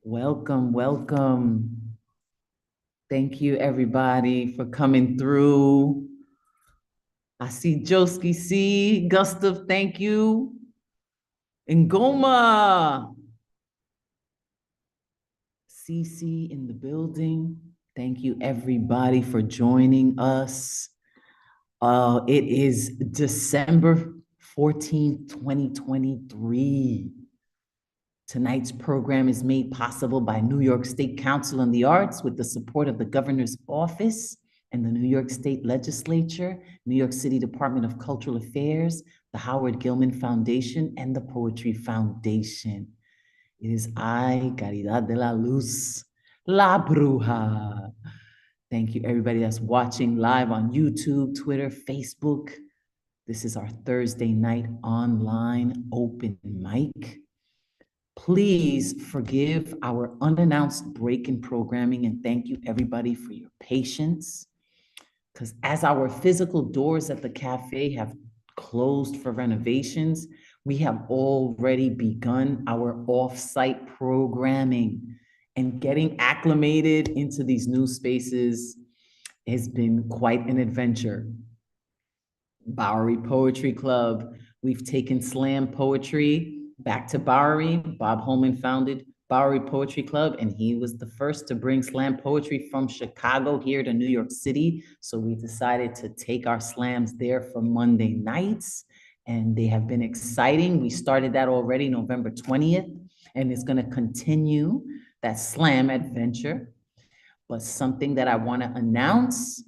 Welcome, welcome. Thank you, everybody, for coming through. I see Joski C. Gustav, thank you. Ngoma. CC in the building. Thank you, everybody, for joining us. It is December 14th, 2023. Tonight's program is made possible by New York State Council on the Arts with the support of the Governor's Office and the New York State Legislature, New York City Department of Cultural Affairs, the Howard Gilman Foundation, and the Poetry Foundation. It is I, Caridad de la Luz, La Bruja. Thank you, everybody that's watching live on YouTube, Twitter, Facebook. This is our Thursday night online open mic. Please forgive our unannounced break in programming, and thank you everybody for your patience. Because as our physical doors at the cafe have closed for renovations, we have already begun our off-site programming, and getting acclimated into these new spaces has been quite an adventure. Bowery Poetry Club, we've taken slam poetry back to Bowery. Bob Holman founded Bowery Poetry Club, and he was the first to bring slam poetry from Chicago here to New York City. So we decided to take our slams there for Monday nights, and they have been exciting. We started that already November 20th, and it's going to continue that slam adventure. But something that I want to announce,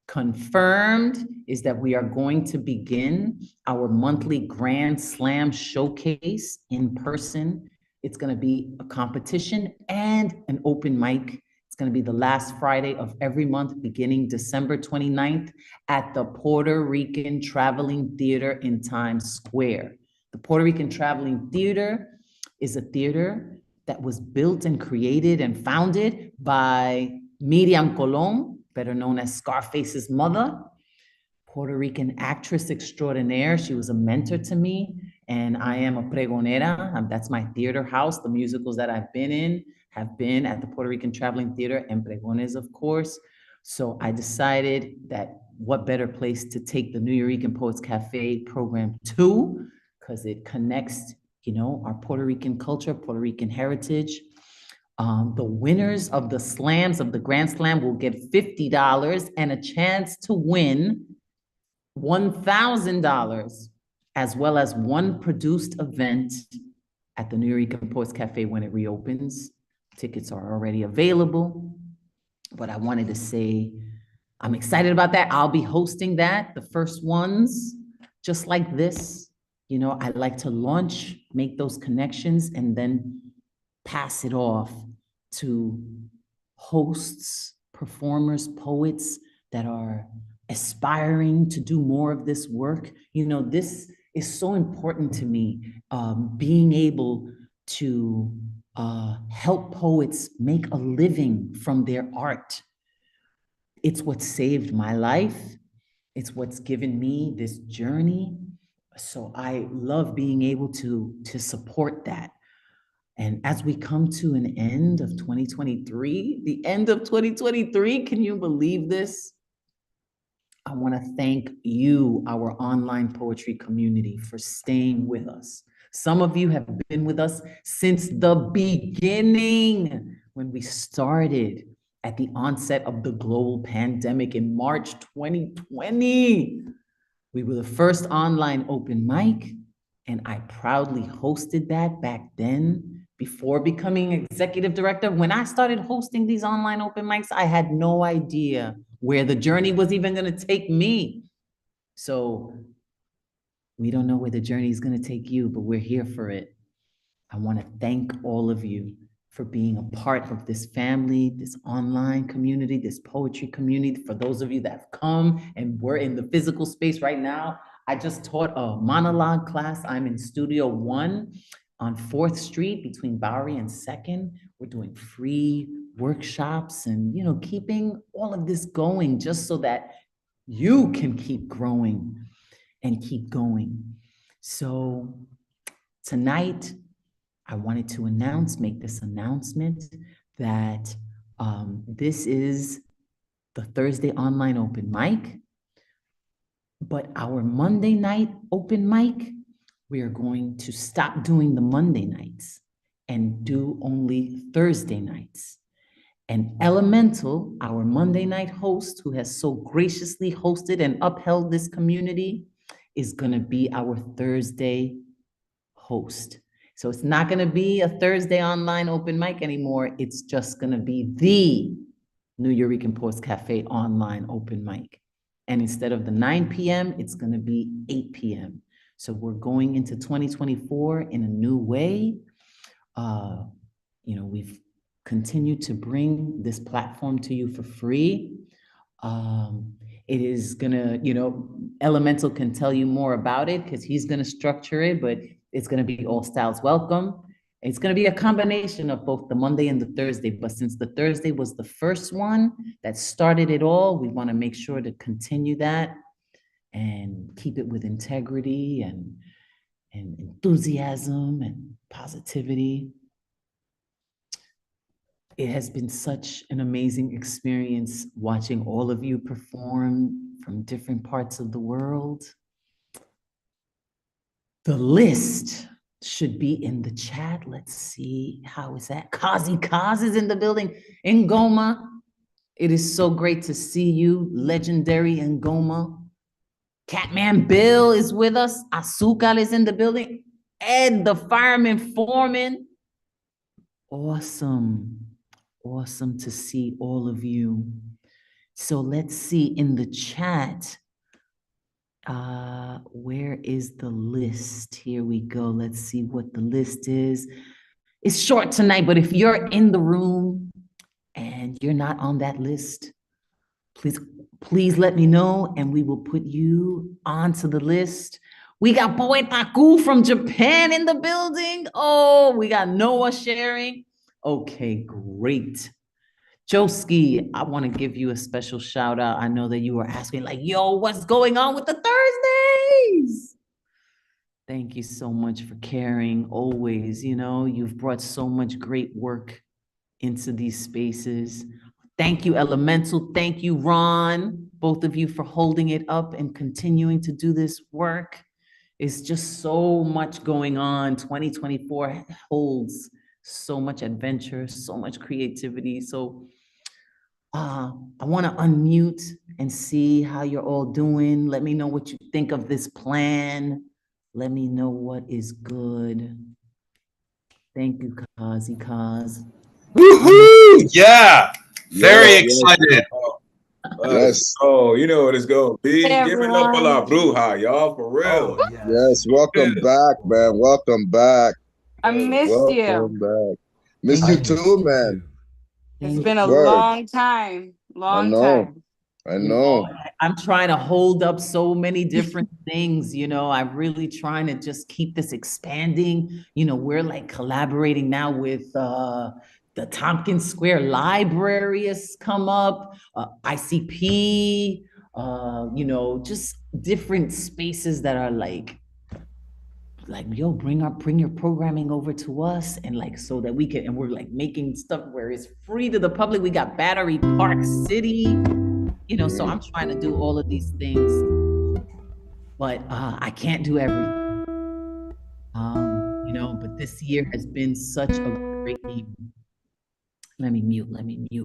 confirmed, is that we are going to begin our monthly Grand Slam showcase in person. It's going to be a competition and an open mic. It's going to be the last Friday of every month, beginning December 29th at the Puerto Rican Traveling Theater in Times Square. The Puerto Rican Traveling Theater is a theater that was built and created and founded by Miriam Colón, better known as Scarface's mother, Puerto Rican actress extraordinaire. She was a mentor to me, and I am a pregonera. That's my theater house. The musicals that I've been in have been at the Puerto Rican Traveling Theater and Pregones, of course. So I decided that what better place to take the New York Poets Cafe program to, because it connects, our Puerto Rican culture, Puerto Rican heritage. The winners of the slams, of the Grand Slam, will get $50 and a chance to win $1,000, as well as one produced event at the New York Poets Cafe when it reopens. Tickets are already available, but I wanted to say I'm excited about that. I'll be hosting that, the first ones, just like this. I like to launch, make those connections, and then pass it off to hosts, performers, poets that are aspiring to do more of this work. This is so important to me, being able to help poets make a living from their art. It's what saved my life. It's what's given me this journey. So I love being able to support that. And as we come to an end of 2023, the end of 2023, can you believe this? I want to thank you, our online poetry community, for staying with us. Some of you have been with us since the beginning, when we started at the onset of the global pandemic in March 2020. We were the first online open mic, and I proudly hosted that back then before becoming executive director. When I started hosting these online open mics, I had no idea where the journey was even going to take me. So we don't know where the journey is going to take you, but we're here for it. I want to thank all of you for being a part of this family, this online community, this poetry community. For those of you that have come and we're in the physical space right now, I just taught a monologue class. I'm in Studio 1 on 4th Street between Bowery and 2nd. We're doing free workshops and, keeping all of this going just so that you can keep growing and keep going. So tonight, I wanted to make this announcement that this is the Thursday online open mic, but our Monday night open mic, we are going to stop doing the Monday nights and do only Thursday nights. And Elemen2al, our Monday night host, who has so graciously hosted and upheld this community, is gonna be our Thursday host. So it's not gonna be a Thursday online open mic anymore. It's just gonna be the Nuyorican Post Cafe online open mic. And instead of the 9 p.m., it's gonna be 8 p.m. So we're going into 2024 in a new way. We've continued to bring this platform to you for free. It is gonna, Elemen2al can tell you more about it because he's gonna structure it, but it's gonna be all styles welcome. It's gonna be a combination of both the Monday and the Thursday, but since the Thursday was the first one that started it all, we wanna make sure to continue that and keep it with integrity and enthusiasm and positivity. It has been such an amazing experience watching all of you perform from different parts of the world. The list should be in the chat. Let's see, how is that? Kazi Kaz is in the building. Ngoma, it is so great to see you, legendary Ngoma. Catman Bill is with us. Azúcar is in the building. Ed, the fireman foreman. Awesome. Awesome to see all of you. So let's see in the chat. Where is the list? Here we go. Let's see what the list is. It's short tonight, but if you're in the room and you're not on that list, please let me know and we will put you onto the list. We got Poetaku from Japan in the building. Oh, we got Noah sharing. Okay, great. Joski, I want to give you a special shout out. I know that you were asking like, yo, what's going on with the Thursdays? Thank you so much for caring always. You've brought so much great work into these spaces. Thank you, Elemen2al. Thank you, Ron, both of you for holding it up and continuing to do this work. It's just so much going on. 2024 holds so much adventure, so much creativity. So I want to unmute and see how you're all doing. Let me know what you think of this plan. Let me know what is good. Thank you, Kazi Kaz. Woohoo! Yeah, very excited. Yes. Oh, you know what it's going to be. Give it up for La Bruja, y'all, for real. Oh, yes, welcome back, man. Welcome back. I missed you. Welcome back. Missed you too, man. It's been a long time. Long time. I know. I'm trying to hold up so many different things, I'm really trying to just keep this expanding. We're like collaborating now with the Tompkins Square Library has come up, ICP, just different spaces that are like, yo, bring your programming over to us and so that we can, and we're making stuff where it's free to the public. We got Battery Park City, so I'm trying to do all of these things, but I can't do everything, but this year has been such a great year. Let me mute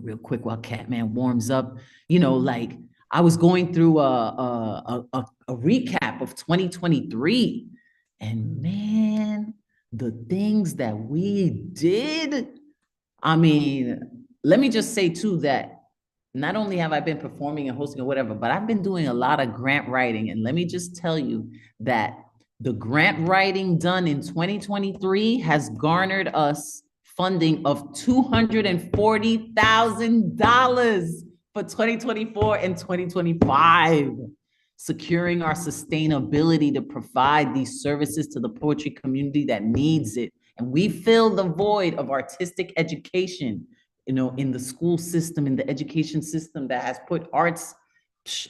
real quick while Catman warms up. I was going through a recap of 2023, and man, the things that we did. I mean, let me just say too that not only have I been performing and hosting or whatever, but I've been doing a lot of grant writing. And let me just tell you that the grant writing done in 2023 has garnered us funding of $240,000 for 2024 and 2025, securing our sustainability to provide these services to the poetry community that needs it. And we fill the void of artistic education, in the school system, in the education system that has put arts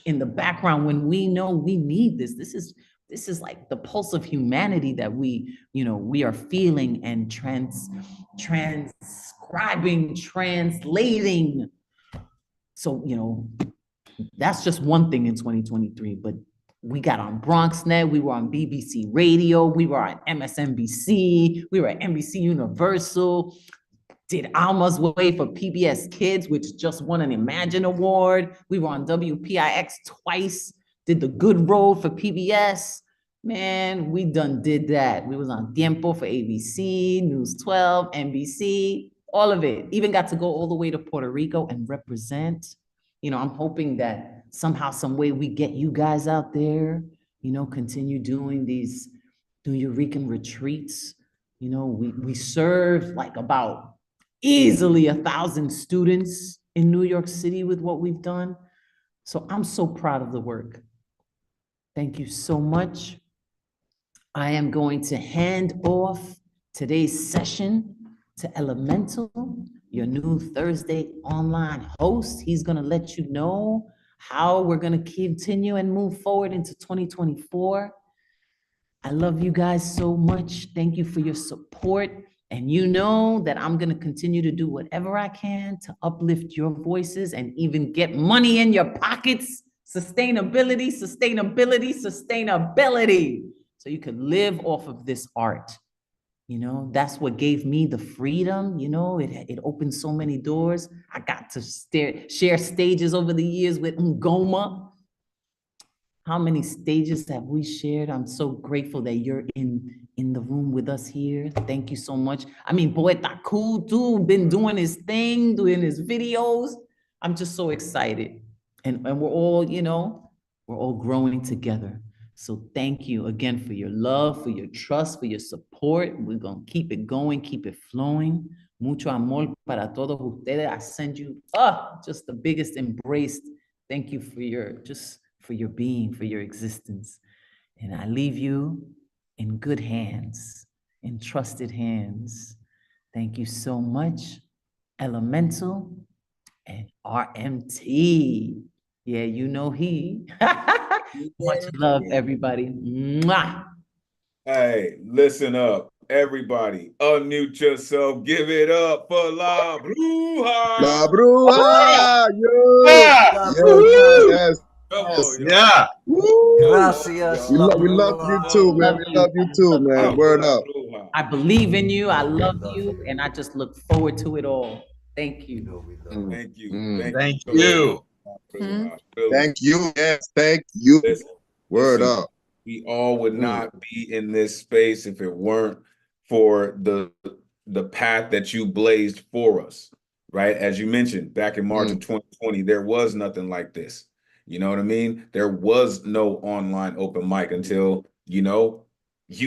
in the background when we know we need this. This is this is like the pulse of humanity that we are feeling and transcribing, translating. So, that's just one thing in 2023, but we got on BronxNet, we were on BBC Radio, we were on MSNBC, we were at NBC Universal, did Alma's Way for PBS Kids, which just won an Imagine Award. We were on WPIX twice, did The Good Road for PBS. Man, we did that. We was on Tiempo for ABC, News 12, NBC, all of it. Even got to go all the way to Puerto Rico and represent. I'm hoping that somehow, some way we get you guys out there, continue doing these New Eurekan retreats. We served like about easily 1,000 students in New York City with what we've done. So I'm so proud of the work. Thank you so much. I am going to hand off today's session to Elemen2al, your new Thursday online host. He's going to let you know how we're going to continue and move forward into 2024. I love you guys so much. Thank you for your support. And you know that I'm going to continue to do whatever I can to uplift your voices and even get money in your pockets. Sustainability, sustainability, sustainability. So you can live off of this art. That's what gave me the freedom. It opened so many doors. I got to share stages over the years with Ngoma. How many stages have we shared? I'm so grateful that you're in the room with us here. Thank you so much. I mean, Poeta Cool too, been doing his thing, doing his videos. I'm just so excited. And we're all, we're all growing together. So thank you again for your love, for your trust, for your support. We're going to keep it going, keep it flowing. Mucho amor para todos ustedes. I send you just the biggest embrace. Thank you for your being, for your existence. And I leave you in good hands, in trusted hands. Thank you so much, Elemen2al and RMT. Yeah, he. Much love, everybody. Mwah. Hey, listen up, everybody. Unmute yourself. Give it up for La Bruja. La Bruja! Yes. Come on, y'all. Yeah. Gracias. We love you too, man. We love you too, man. Word up. I believe in you. I love you. And I just look forward to it all. Thank you. Thank you. Thank you. Thank you. Yes, thank you. Word listen, up. We all would not be in this space if it weren't for the path that you blazed for us, right? As you mentioned, back in March of 2020, there was nothing like this. You know what I mean? There was no online open mic until, you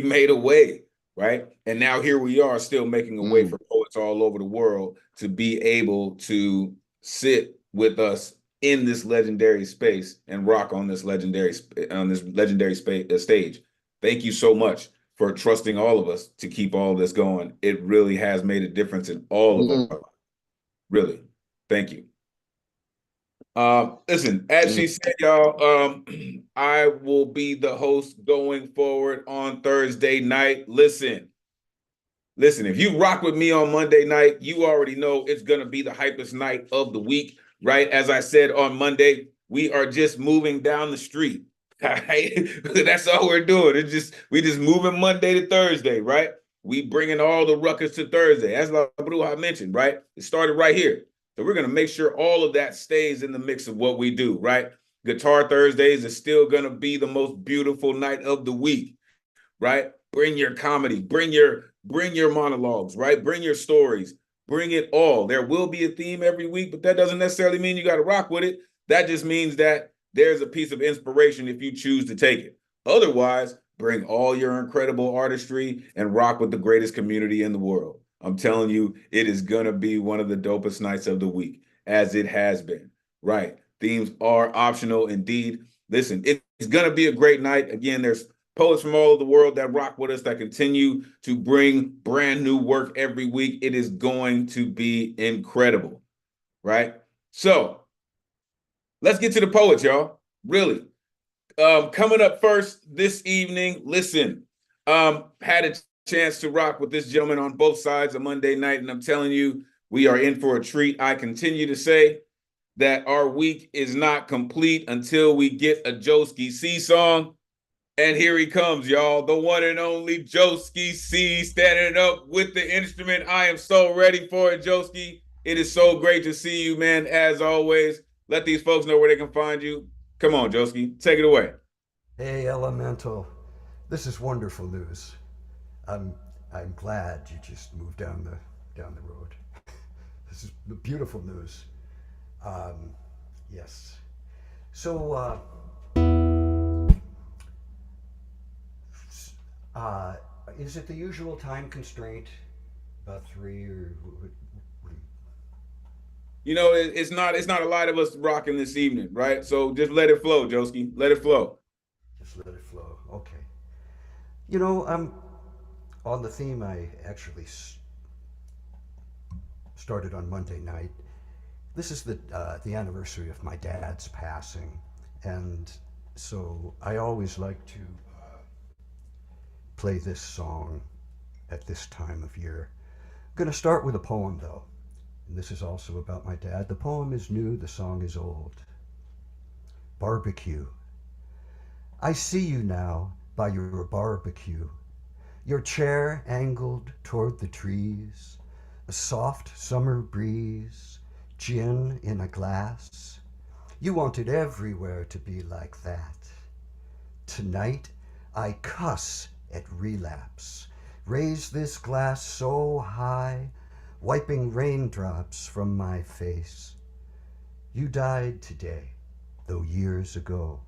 made a way, right? And now here we are still making a way for poets all over the world to be able to sit with us in this legendary space and rock on this legendary stage. Thank you so much for trusting all of us to keep all this going. It really has made a difference in all of our lives. Really. Thank you. Listen, as she said, y'all, I will be the host going forward on Thursday night. Listen, if you rock with me on Monday night, you already know it's going to be the hypest night of the week, right? As I said on Monday, we are just moving down the street. Right? That's all we're doing. We just moving Monday to Thursday, right? We bringing all the ruckus to Thursday. As La Bruja mentioned, right? It started right here. So we're going to make sure all of that stays in the mix of what we do, right? Guitar Thursdays is still going to be the most beautiful night of the week, right? Bring your comedy, bring your monologues, right? Bring your stories, bring it all. There will be a theme every week, but that doesn't necessarily mean you got to rock with it. That just means that there's a piece of inspiration if you choose to take it. Otherwise, bring all your incredible artistry and rock with the greatest community in the world. I'm telling you, it is going to be one of the dopest nights of the week, as it has been, right? Themes are optional indeed. Listen, it's going to be a great night. Again, there's poets from all over the world that rock with us, that continue to bring brand new work every week. It is going to be incredible, right? So let's get to the poets, y'all. Really. Coming up first this evening, listen, had a chance to rock with this gentleman on both sides of Monday night, and I'm telling you, we are in for a treat. I continue to say that our week is not complete until we get a Joski C song. And here he comes, y'all, the one and only Joski C, standing up with the instrument. I am so ready for it, Joski. It is so great to see you, man, as always. Let these folks know where they can find you. Come on, Joski, take it away. Hey, Elemental. This is wonderful news. I'm glad you just moved down the road. This is beautiful news. Yes. So, is it the usual time constraint? About 3 or? You know, it's not a lot of us rocking this evening, right? So just let it flow, Joski. Let it flow. Just let it flow. Okay. You know, on the theme I actually started on Monday night. This is the anniversary of my dad's passing, and so I always like to play this song at this time of year. I'm going to start with a poem, though, and this is also about my dad. The poem is new, the song is old. Barbecue. I see you now by your barbecue, your chair angled toward the trees, a soft summer breeze, gin in a glass. You wanted everywhere to be like that. Tonight, I cuss at relapse, raise this glass so high, wiping raindrops from my face. You died today, though years ago.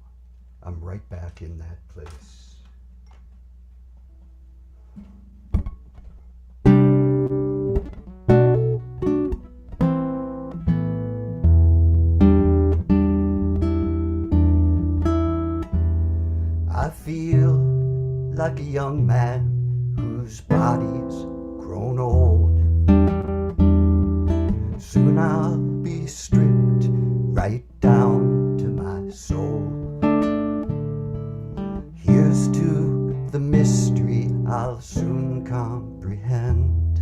I'm right back in that place. I feel like a young man whose body's grown old. Soon I'll be stripped right down to my soul. Here's to the mystery I'll soon comprehend.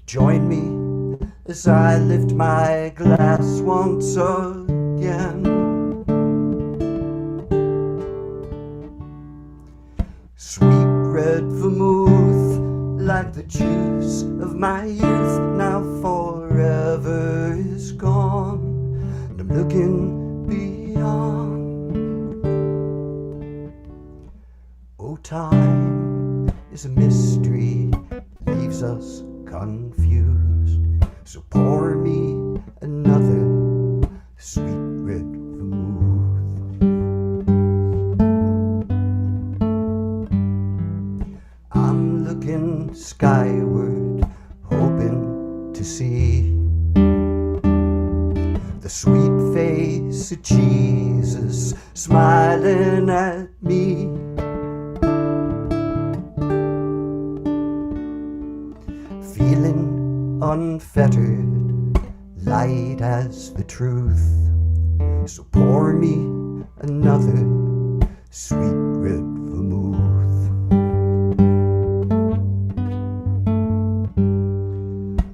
Join me as I lift my glass once again. Sweet red vermouth, like the juice of my youth, now forever is gone, and I'm looking beyond. Oh, time is a mystery, leaves us confused, so pour me another sweet red vermouth. I'm looking skyward, hoping to see the sweet face of Jesus smiling at me. Feeling unfettered, light as the truth, so pour me another sweet red vermouth.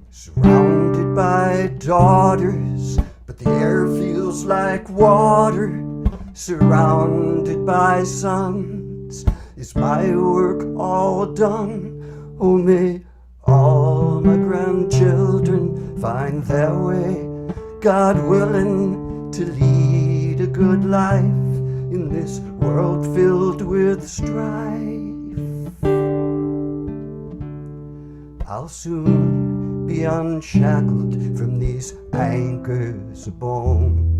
Surrounded by daughters, but the air feels like water. Surrounded by sons, is my work all done? Oh, may all my grandchildren find their way, God willing, to lead a good life in this world filled with strife. I'll soon be unshackled from these anchors of bone.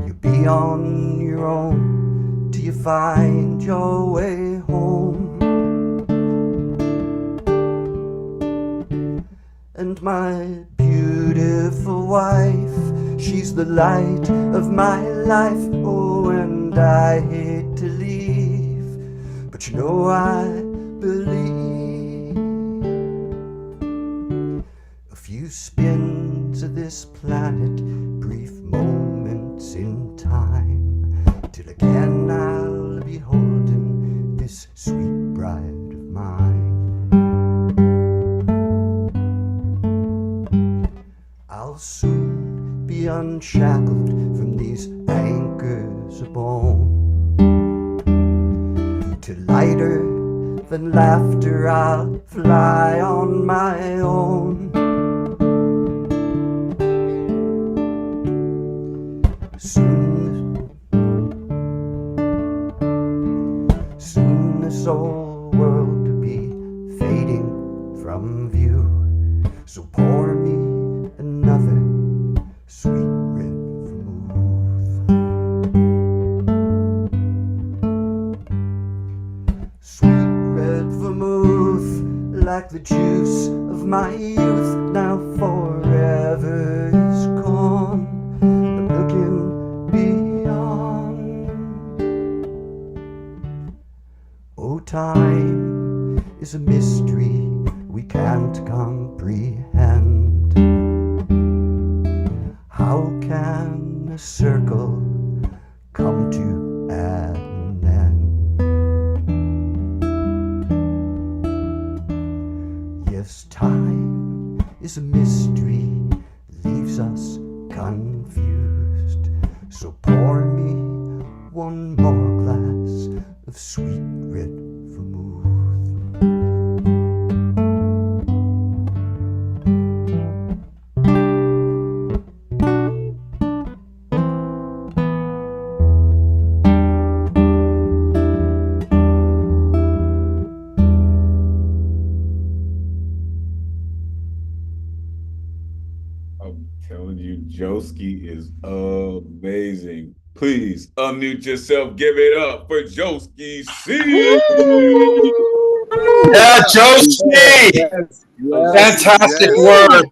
You'll be on your own till you find your way home. And my beautiful wife, she's the light of my life. Oh, and I hate to leave, but you know I believe. A few spins of this planet, brief moments in time, till again I'll be holding this sweet bride of mine. I'll soon be unshackled from these anchors of bone. To lighter than laughter I'll fly on my own. Soon this old world will be fading from view. So pour me another sweet red vermouth. Sweet red vermouth, like the juice of my youth, now forever is gone. But looking beyond, oh, time is a mystery we can't comprehend. How can a circle come to an end? Yes, time is a mystery, leaves us confused. So pour me one more glass of sweet red vermouth. I'm telling you, Joski is amazing. Please unmute yourself. Give it up for Joski C. Yeah, Josie! Yes, Fantastic yes. work.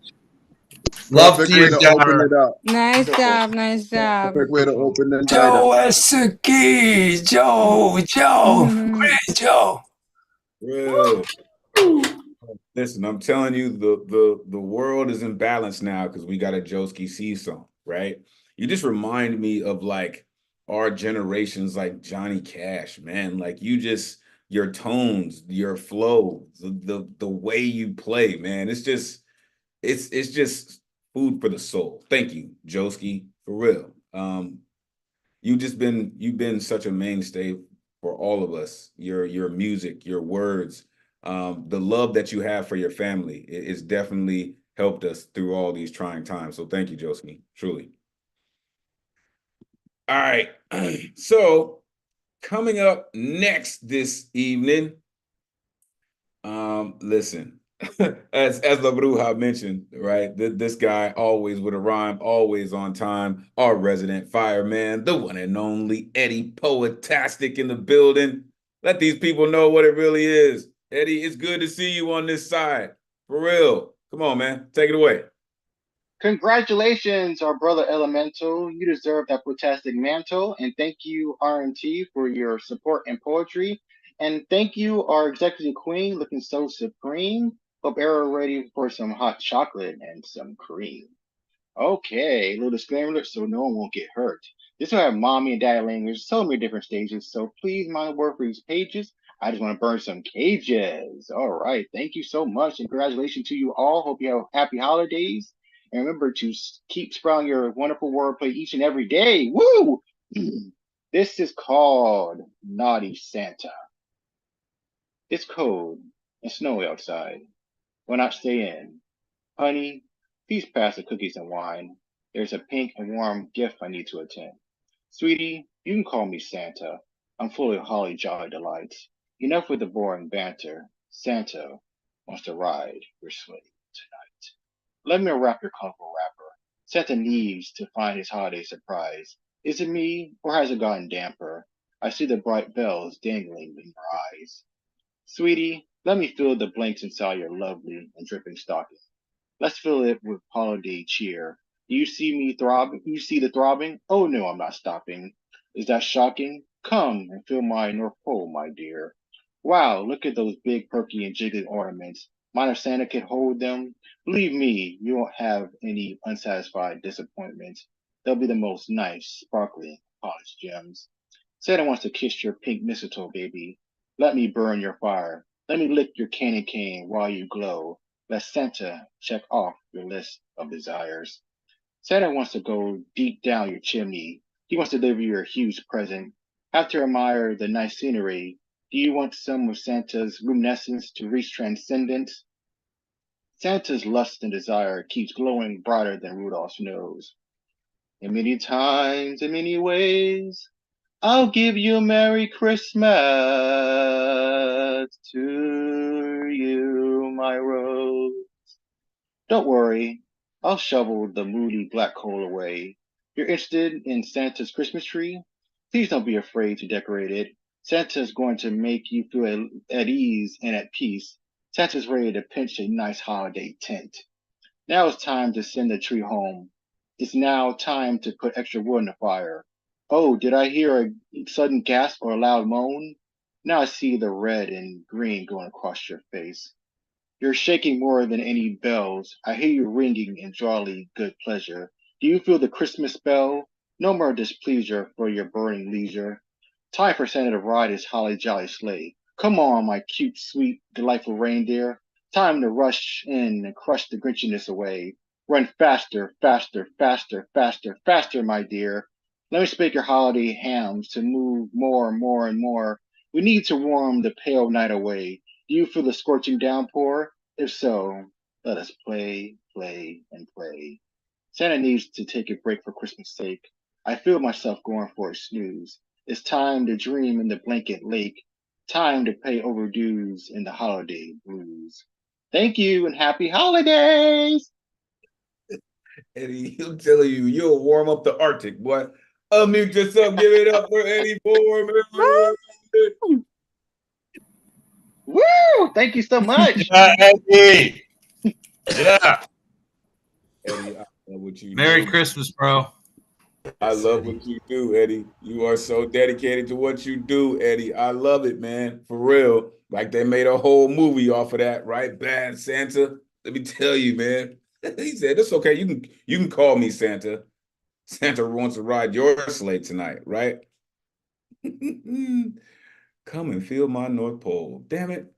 Love Perfect the way to open it up. Nice job, nice job. Perfect way to open the night Joe up. Suki, Joe, great Joe. Real. Listen, I'm telling you, the world is in balance now because we got a Joski C song, right? You just remind me of like our generations, like Johnny Cash, man. Like your tones, your flow, the way you play, man. It's just food for the soul. Thank you, Joski, for real. You've been such a mainstay for all of us. Your music, your words, the love that you have for your family, it's definitely helped us through all these trying times. So thank you, Josie, truly. All right. So coming up next this evening, listen, as the Bruja mentioned, right? This guy always with a rhyme, always on time. Our resident fireman, the one and only Eddie Poetastic in the building. Let these people know what it really is. Eddie, it's good to see you on this side. For real. Come on, man. Take it away. Congratulations, our brother Elemental. You deserve that protesting mantle. And thank you, RMT, for your support and poetry. And thank you, our executive queen, looking so supreme. Hope you're ready for some hot chocolate and some cream. Okay, little disclaimer so no one won't get hurt. This will have mommy and daddy language, so many different stages, so please mind the word for these pages. I just want to burn some cages. All right, thank you so much, and congratulations to you all. Hope you have happy holidays. And remember to keep sprouting your wonderful wordplay each and every day. Woo! This is called Naughty Santa. It's cold and snowy outside. Why not stay in? Honey, please pass the cookies and wine. There's a pink and warm gift I need to attend. Sweetie, you can call me Santa. I'm full of holly jolly delights. Enough with the boring banter. Santa wants to ride your sleigh tonight. Let me wrap your colorful wrapper. Santa needs to find his holiday surprise. Is it me, or has it gotten damper? I see the bright bells dangling in your eyes. Sweetie, let me fill the blanks inside your lovely and dripping stocking. Let's fill it with holiday cheer. Do you see me throbbing? You see the throbbing? Oh no, I'm not stopping. Is that shocking? Come and fill my North Pole, my dear. Wow, look at those big, perky, and jiggling ornaments. Mine if Santa could hold them. Believe me, you won't have any unsatisfied disappointments. They'll be the most nice, sparkling, polished gems. Santa wants to kiss your pink mistletoe, baby. Let me burn your fire. Let me lick your candy cane while you glow. Let Santa check off your list of desires. Santa wants to go deep down your chimney. He wants to deliver you a huge present. After admire the nice scenery, do you want some of Santa's luminescence to reach transcendence? Santa's lust and desire keeps glowing brighter than Rudolph's nose. And many times, in many ways, I'll give you a Merry Christmas to you, my rose. Don't worry, I'll shovel the moody black coal away. You're interested in Santa's Christmas tree? Please don't be afraid to decorate it. Santa's going to make you feel at ease and at peace. Santa's ready to pinch a nice holiday tent. Now it's time to send the tree home. It's now time to put extra wood in the fire. Oh, did I hear a sudden gasp or a loud moan? Now I see the red and green going across your face. You're shaking more than any bells. I hear you ringing in jolly good pleasure. Do you feel the Christmas bell? No more displeasure for your burning leisure. Time for Santa to ride his holly jolly sleigh. Come on, my cute, sweet, delightful reindeer. Time to rush in and crush the Grinchiness away. Run faster, faster, faster, faster, faster, my dear. Let me speak your holiday hams to move more and more and more. We need to warm the pale night away. Do you feel the scorching downpour? If so, let us play, play, and play. Santa needs to take a break for Christmas' sake. I feel myself going for a snooze. It's time to dream in the blanket lake. Time to pay overdues in the holiday blues. Thank you and happy holidays! Eddie, I'm telling you, you'll warm up the Arctic, boy. Unmute yourself, give it up for Eddie Foreman. Woo! Thank you so much. Eddie. Yeah. Eddie, I love what you Merry do. Christmas, bro. I love what you do, Eddie. You are so dedicated to what you do, Eddie. I love it, man. For real. Like they made a whole movie off of that, right? Bad Santa. Let me tell you, man. He said, "It's okay. You can call me Santa. Santa wants to ride your sleigh tonight, right? Come and feel my North Pole. Damn it.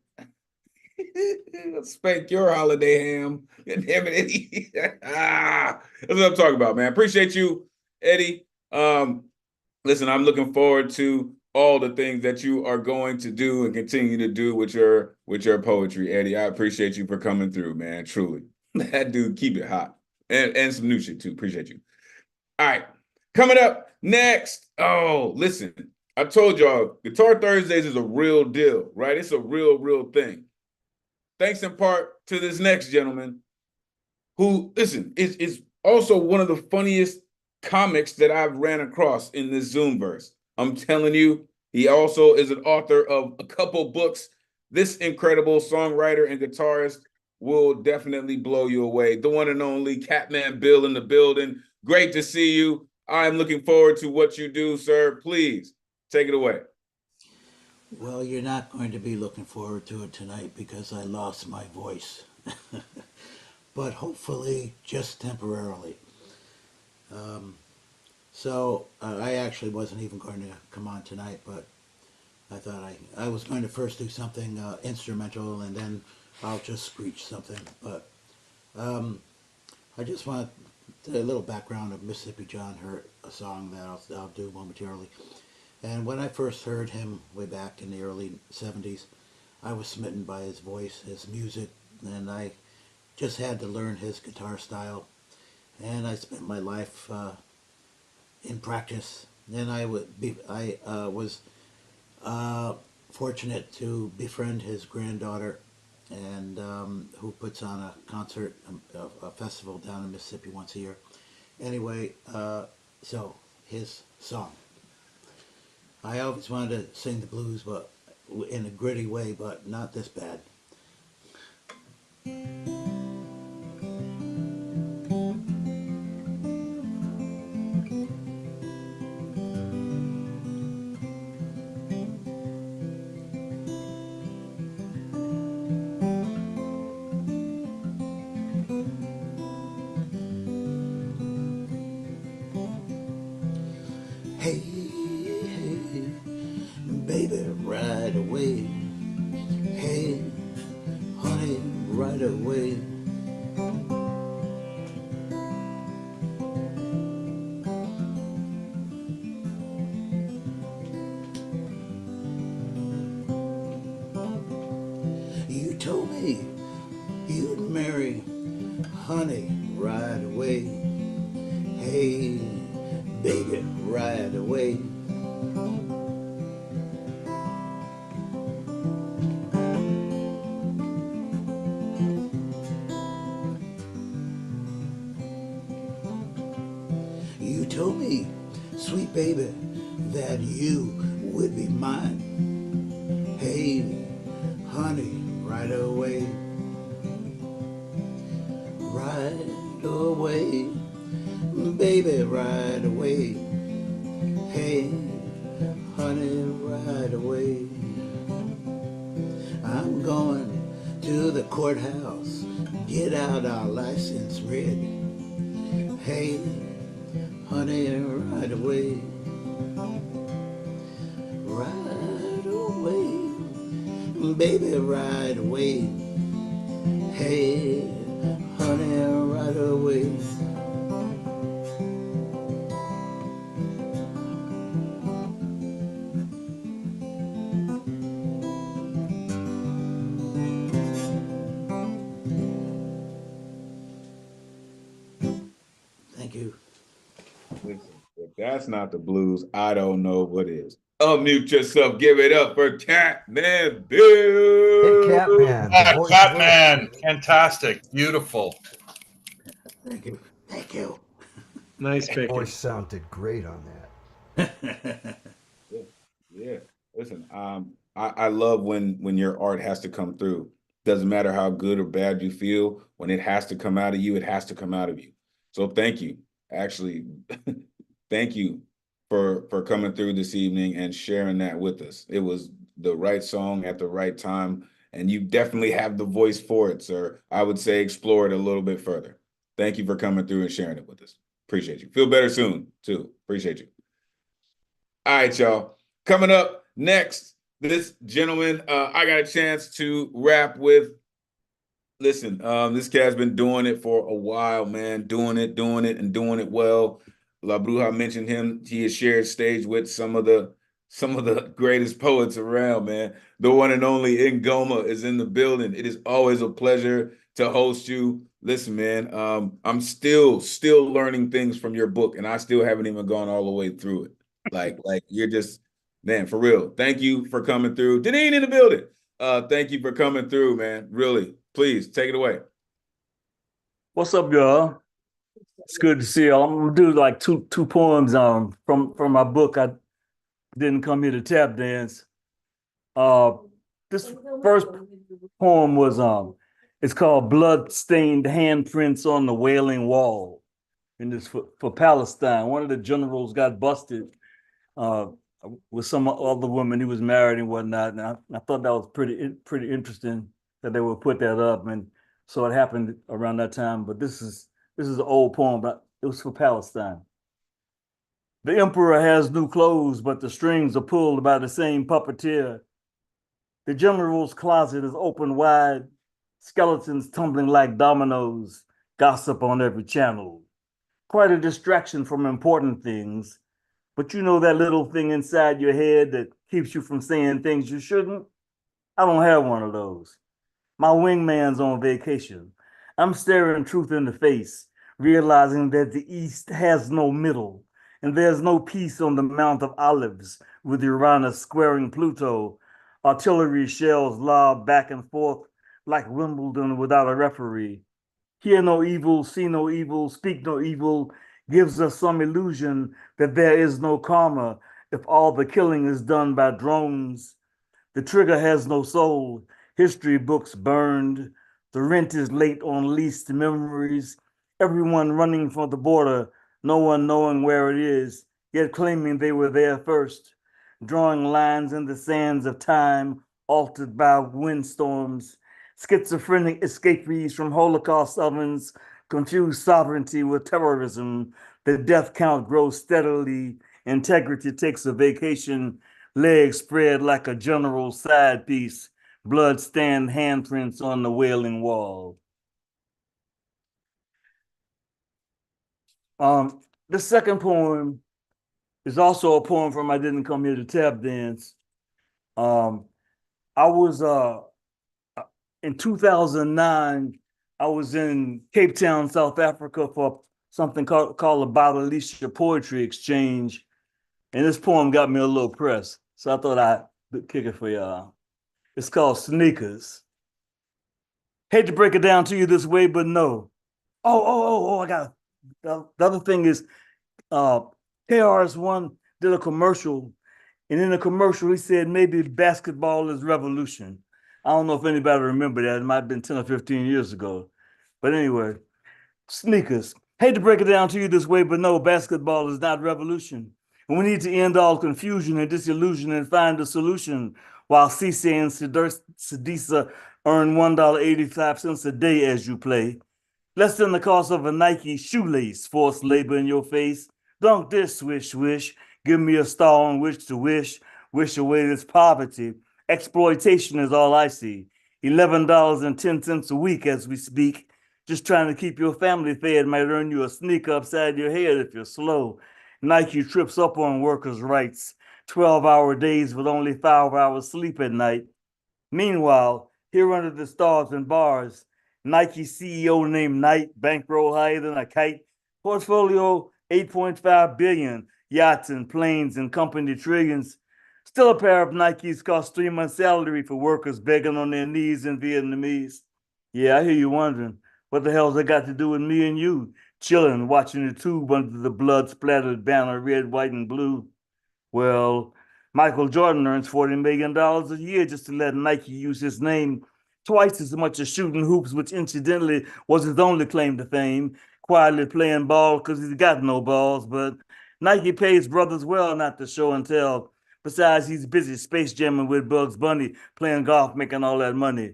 Spank your holiday ham. Damn it, Eddie. That's what I'm talking about, man. Appreciate you, Eddie. Listen, I'm looking forward to all the things that you are going to do and continue to do with your poetry, Eddie. I appreciate you for coming through, man. Truly. That dude, keep it hot. And some new shit too. Appreciate you. All right. Coming up next. Oh, listen. I told y'all, Guitar Thursdays is a real deal, right? It's a real thing. Thanks in part to this next gentleman who, listen, is also one of the funniest comics that I've ran across in this Zoomverse. I'm telling you, he also is an author of a couple books. This incredible songwriter and guitarist will definitely blow you away. The one and only Catman Bill in the building. Great to see you. I'm looking forward to what you do, sir. Please take it away. Well, you're not going to be looking forward to it tonight because I lost my voice. But hopefully just temporarily. I actually wasn't even going to come on tonight, but I thought I was going to first do something instrumental and then I'll just screech something. But I just want a little background of Mississippi John Hurt, a song that I'll do momentarily. And when I first heard him way back in the early 70s, I was smitten by his voice, his music, and I just had to learn his guitar style. And I spent my life in practice. And I was fortunate to befriend his granddaughter, and who puts on a concert, a festival down in Mississippi once a year. Anyway, so his song. I always wanted to sing the blues, but in a gritty way, but not this bad. Hey, hey, honey, right away. Hey, baby, right away. You told me, sweet baby, that you would be mine. Hey, honey, right away. Right away, baby, right away. Hey, honey, right away. I'm going to the courthouse, get out our license ready. Hey, honey, right away. Right away, baby, right away. Hey, honey, right away. Thank you. Listen, if that's not the blues, I don't know what is. Unmute yourself. Give it up for Catman Bill. Hey, Catman, the voice Catman, works. fantastic, beautiful. Thank you. Thank you. Nice picking. Voice sounded great on that. Yeah, yeah. Listen, I love when your art has to come through. Doesn't matter how good or bad you feel. When it has to come out of you, it has to come out of you. So thank you. Actually, thank you for coming through this evening and sharing that with us. It was the right song at the right time, and you definitely have the voice for it, sir. I would say explore it a little bit further. Thank you for coming through and sharing it with us. Appreciate you. Feel better soon, too. Appreciate you. All right, y'all. Coming up next, this gentleman, I got a chance to rap with. Listen, this cat's been doing it for a while, man. Doing it, and doing it well. La Bruja mentioned him. He has shared stage with some of the greatest poets around, man. The one and only Ngoma is in the building. It is always a pleasure to host you. Listen, man, I'm still learning things from your book, and I still haven't even gone all the way through it. Like you're just, man, for real. Thank you for coming through. Deneen in the building. Thank you for coming through, man. Really. Please take it away. What's up, y'all? It's good to see y'all. I'm gonna do like two poems from my book. I didn't come here to tap dance. This first poem was it's called Blood-Stained Handprints on the Wailing Wall. And it's for Palestine. One of the generals got busted with some other woman he was married and whatnot. And I thought that was pretty interesting that they would put that up. And so it happened around that time. But this is an old poem, but it was for Palestine. The emperor has new clothes, but the strings are pulled by the same puppeteer. The general's closet is open wide, skeletons tumbling like dominoes, gossip on every channel. Quite a distraction from important things. But you know that little thing inside your head that keeps you from saying things you shouldn't? I don't have one of those. My wingman's on vacation. I'm staring truth in the face, realizing that the East has no middle, and there's no peace on the Mount of Olives with Uranus squaring Pluto. Artillery shells lob back and forth like Wimbledon without a referee. Hear no evil, see no evil, speak no evil, gives us some illusion that there is no karma if all the killing is done by drones. The trigger has no soul, history books burned, the rent is late on leased memories, everyone running for the border, no one knowing where it is, yet claiming they were there first, drawing lines in the sands of time altered by windstorms. Schizophrenic escapees from Holocaust ovens confuse sovereignty with terrorism. The death count grows steadily. Integrity takes a vacation, legs spread like a general's side piece, blood-stained handprints on the wailing wall. The second poem is also a poem from I Didn't Come Here to Tap Dance. I was in 2009, I was in Cape Town, South Africa for something called the Baba Poetry Exchange. And this poem got me a little pressed. So I thought I'd kick it for y'all. It's called Sneakers. Hate to break it down to you this way, but no. I got the other thing is KRS-One did a commercial, and in the commercial he said maybe basketball is revolution. I don't know if anybody remember that. It might have been 10 or 15 years ago. But anyway, sneakers. Hate to break it down to you this way, but no, basketball is not revolution. And we need to end all confusion and disillusion and find a solution while Cece and Sadisa earn $1.85 a day as you play. Less than the cost of a Nike shoelace, forced labor in your face. Dunk this, swish, swish. Give me a star on which to wish. Wish away this poverty. Exploitation is all I see. $11.10 a week as we speak. Just trying to keep your family fed might earn you a sneaker upside your head if you're slow. Nike trips up on workers' rights. 12-hour days with only 5 hours sleep at night. Meanwhile, here under the stars and bars, Nike CEO named Knight, bankroll higher than a kite, portfolio 8.5 billion, yachts and planes and company trillions. Still a pair of Nikes cost 3 months' salary for workers begging on their knees in Vietnamese. Yeah, I hear you wondering, what the hell's that got to do with me and you? Chilling, watching the tube under the blood-splattered banner, red, white, and blue. Well, Michael Jordan earns $40 million a year just to let Nike use his name, twice as much as shooting hoops, which incidentally was his only claim to fame, quietly playing ball because he's got no balls. But Nike pays brothers well not to show and tell. Besides, he's busy space jamming with Bugs Bunny, playing golf, making all that money.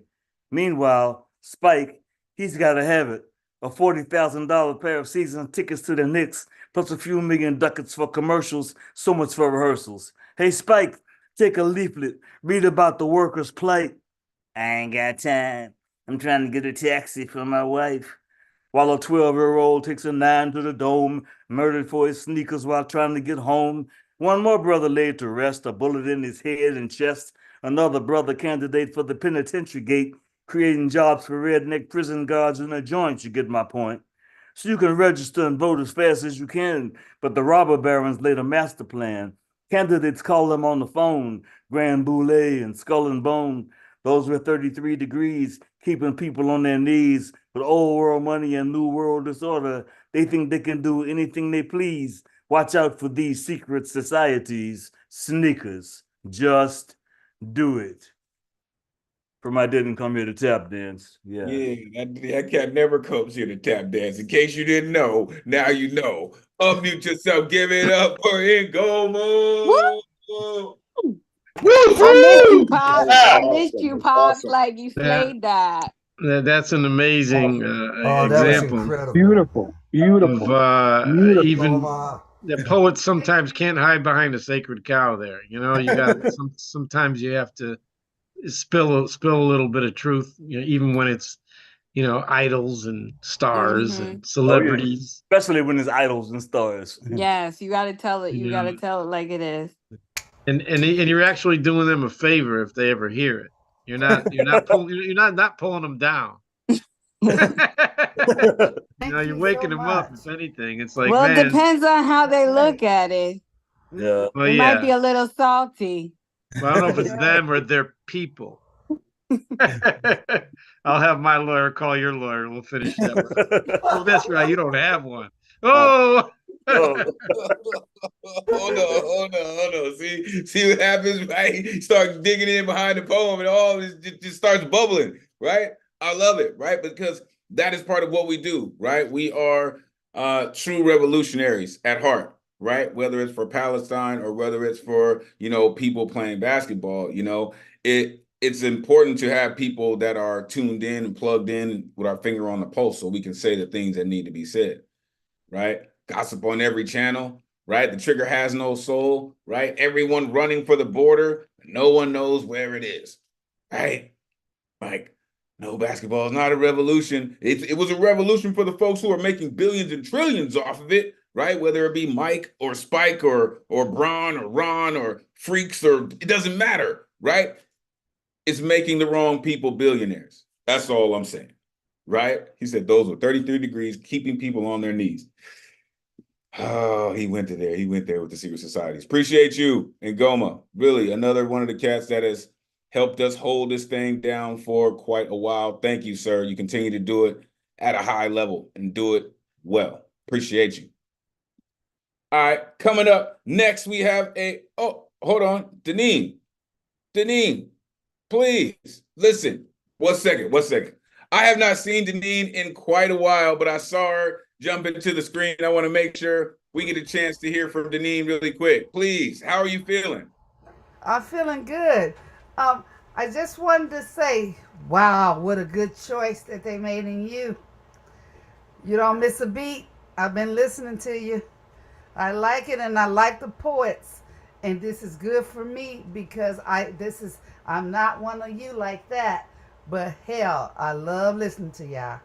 Meanwhile, Spike, he's got to have it. A $40,000 pair of season tickets to the Knicks, plus a few million ducats for commercials, so much for rehearsals. Hey, Spike, take a leaflet, read about the workers' plight. I ain't got time. I'm trying to get a taxi for my wife. While a 12-year-old takes a 9 to the dome, murdered for his sneakers while trying to get home. One more brother laid to rest, a bullet in his head and chest. Another brother candidate for the penitentiary gate, creating jobs for redneck prison guards in a joint, you get my point. So you can register and vote as fast as you can, but the robber barons laid a master plan. Candidates call them on the phone, Grand Boulay and Skull and Bone. Those were 33 degrees, keeping people on their knees. With old world money and new world disorder, they think they can do anything they please. Watch out for these secret societies. Sneakers. Just do it. From I didn't come here to tap dance. Yeah. That cat never comes here to tap dance. In case you didn't know, now you know. Unmute yourself. Give it up for Ingomo. I missed you, Pop. That I was missed awesome. you, That's Pop. awesome. Like you slayed that. That's an amazing Oh, that was example incredible. Beautiful. Beautiful. of Beautiful. even Diploma. the poets sometimes can't hide behind a sacred cow there. You know, you got sometimes you have to spill a little bit of truth, you know, even when it's, you know, idols and stars and celebrities. Especially when it's idols and stars. Yes, you gotta tell it. You Yeah. gotta tell it like it is. And you're actually doing them a favor if they ever hear it. You're not pulling them down. You know, you're waking them up. If anything, it's like, Well, man, it depends on how they look at it. Yeah. well, It yeah. might be a little salty. Well, I don't know if it's them or their people. I'll have my lawyer call your lawyer. We'll finish that one. Oh, that's right. You don't have one. Oh. Hold on. See what happens, right? Start digging in behind the poem and all this just starts bubbling, right? I love it, right? Because that is part of what we do, right? We are true revolutionaries at heart, right? Whether it's for Palestine or whether it's for, you know, people playing basketball, you know, it's important to have people that are tuned in and plugged in with our finger on the pulse so we can say the things that need to be said, right? Gossip on every channel, right? The trigger has no soul, right? Everyone running for the border, no one knows where it is, right? Like, no, basketball is not a revolution. It was a revolution for the folks who are making billions and trillions off of it, right? Whether it be Mike or Spike or Bron or Ron or Freaks or it doesn't matter, right? It's making the wrong people billionaires. That's all I'm saying. right? He said those were 33 degrees, keeping people on their knees. Oh, he went to there. He went there with the secret societies. Appreciate you, Ngoma. Really, another one of the cats that has helped us hold this thing down for quite a while. Thank you, sir. You continue to do it at a high level and do it well. Appreciate you. All right, coming up next, we have hold on, Deneen. Deneen, please, listen. 1 second, 1 second. I have not seen Deneen in quite a while, but I saw her jump into the screen. I want to make sure we get a chance to hear from Deneen really quick. Please, how are you feeling? I'm feeling good. I just wanted to say, wow, what a good choice that they made in you. You don't miss a beat. I've been listening to you. I like it, and I like the poets. And this is good for me because I'm not one of you like that. But hell, I love listening to y'all.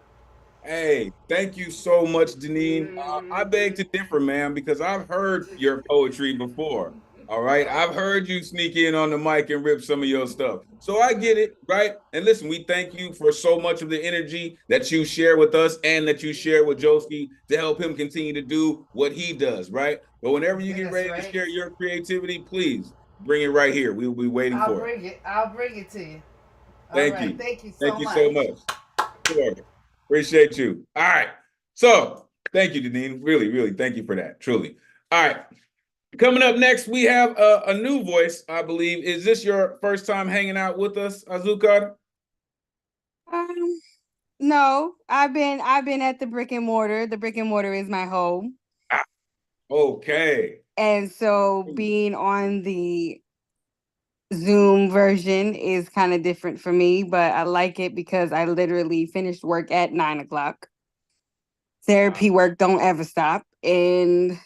Hey, thank you so much, Deneen. I beg to differ, man, because I've heard your poetry before. All right. I've heard you sneak in on the mic and rip some of your stuff. So I get it, right? And listen, we thank you for so much of the energy that you share with us and that you share with Joski to help him continue to do what he does, right? But whenever you get ready to share your creativity, please bring it right here. We will be waiting for it. I'll bring it to you. Thank you. Thank you so much. Sure. Appreciate you. All right. So thank you, Deneen. Really, really thank you for that. Truly. All right. Coming up next, we have a new voice, I believe. Is this your first time hanging out with us, Azucar? No, I've been at the brick and mortar. The brick and mortar is my home. Okay. And so being on the Zoom version is kind of different for me, but I like it because I literally finished work at 9:00. Therapy work don't ever stop. And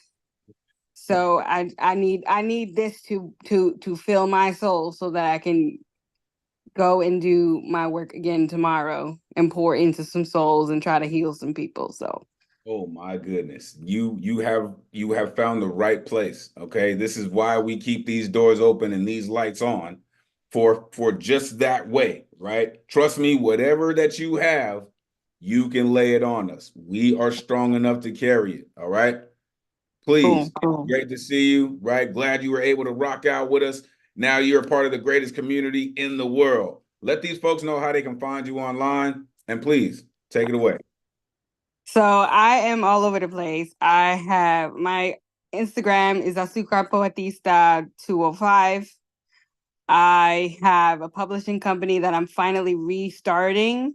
so I need this to fill my soul so that I can go and do my work again tomorrow and pour into some souls and try to heal some people. So oh my goodness. You have found the right place. Okay. This is why we keep these doors open and these lights on for just that way, right? Trust me, whatever that you have, you can lay it on us. We are strong enough to carry it. All right. Please, great to see you, right? Glad you were able to rock out with us. Now you're a part of the greatest community in the world. Let these folks know how they can find you online, and please take it away. So I am all over the place. I have my Instagram is Azúcar Poetista 205. I have a publishing company that I'm finally restarting.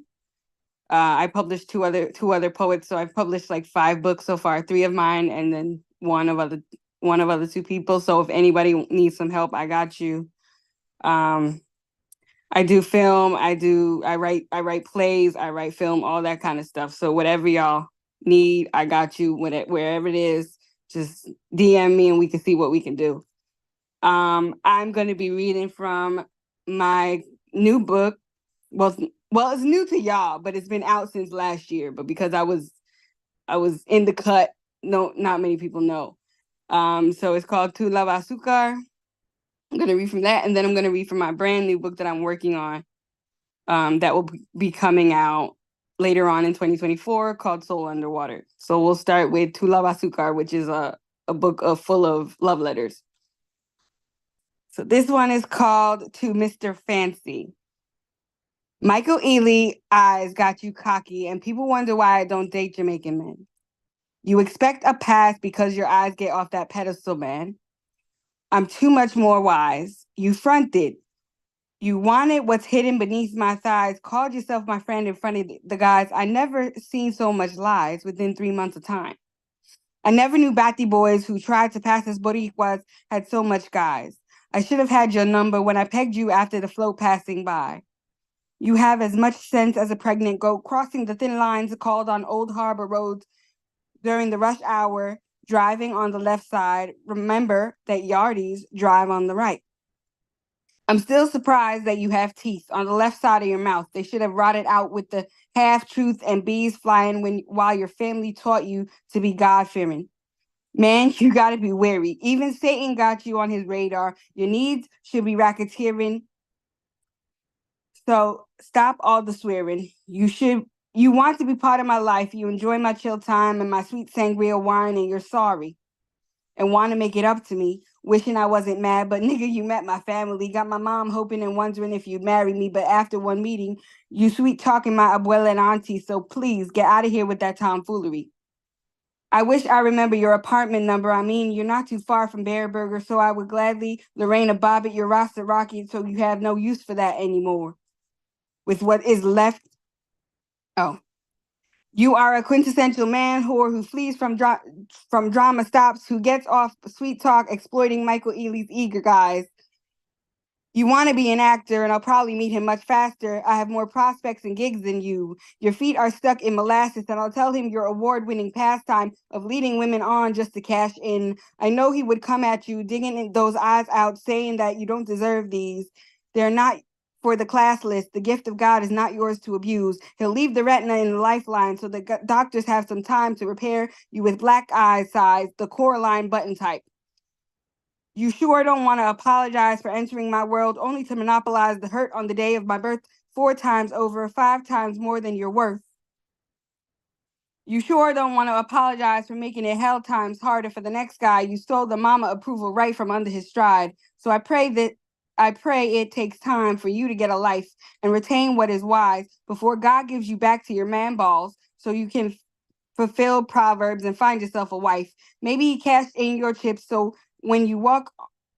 I published two other poets, so I've published like 5 books so far, 3 of mine, and then one of other 2 people. So if anybody needs some help, I got you. I do film, I write plays, I write film, all that kind of stuff. So whatever y'all need, I got you. Wherever it is, just DM me and we can see what we can do. I'm going to be reading from my new book. Well, it's new to y'all, but it's been out since last year. But because I was in the cut, no, not many people know. So it's called Tu Lava Azúcar. I'm going to read from that, and then I'm going to read from my brand new book that I'm working on that will be coming out later on in 2024 called Soul Underwater. So we'll start with Tu Lava Azúcar, which is a book full of love letters. So this one is called To Mr. Fancy. Michael Ealy eyes got you cocky, and people wonder why I don't date Jamaican men. You expect a pass because your eyes get off that pedestal, man. I'm too much more wise. You fronted. You wanted what's hidden beneath my thighs, called yourself my friend in front of the guys. I never seen so much lies within 3 months of time. I never knew batty boys who tried to pass as Boricuas had so much guys. I should have had your number when I pegged you after the float passing by. You have as much sense as a pregnant goat crossing the thin lines called on Old Harbor roads during the rush hour, driving on the left side. Remember that yardies drive on the right. I'm still surprised that you have teeth on the left side of your mouth. They should have rotted out with the half-truth and bees flying while your family taught you to be God-fearing. Man, you gotta be wary. Even Satan got you on his radar. Your needs should be racketeering. So stop all the swearing. You You want to be part of my life. You enjoy my chill time and my sweet sangria wine, and you're sorry and want to make it up to me. Wishing I wasn't mad, but nigga, you met my family. Got my mom hoping and wondering if you'd marry me, but after one meeting, you sweet talking my abuela and auntie, so please get out of here with that tomfoolery. I wish I remember your apartment number. I mean, you're not too far from Bearburger, so I would gladly Lorena Bobbitt your roster rocket so you have no use for that anymore. With what is left. Oh. You are a quintessential man whore who flees from drama stops, who gets off sweet talk exploiting Michael Ealy's eager guys. You want to be an actor, and I'll probably meet him much faster. I have more prospects and gigs than you. Your feet are stuck in molasses, and I'll tell him your award-winning pastime of leading women on just to cash in. I know he would come at you, digging those eyes out, saying that you don't deserve these. They're not for the class list. The gift of God is not yours to abuse. He'll leave the retina in the lifeline so the doctors have some time to repair you with black eye size, the Coraline button type. You sure don't want to apologize for entering my world only to monopolize the hurt on the day of my birth 4 times over, 5 times more than you're worth. You sure don't want to apologize for making it hell times harder for the next guy. You stole the mama approval right from under his stride. So I pray it takes time for you to get a life and retain what is wise before God gives you back to your man balls so you can fulfill Proverbs and find yourself a wife. Maybe he cashed in your chips so when you walk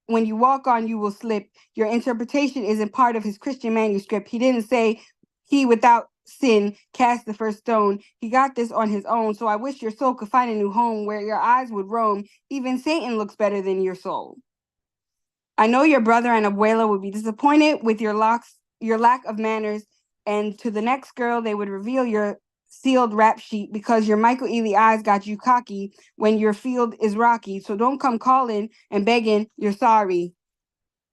on, you will slip. Your interpretation isn't part of his Christian manuscript. He didn't say he without sin cast the first stone. He got this on his own. So I wish your soul could find a new home where your eyes would roam. Even Satan looks better than your soul. I know your brother and abuela would be disappointed with your lack of manners, and to the next girl, they would reveal your sealed rap sheet because your Michael Ealy eyes got you cocky when your field is rocky. So don't come calling and begging you're sorry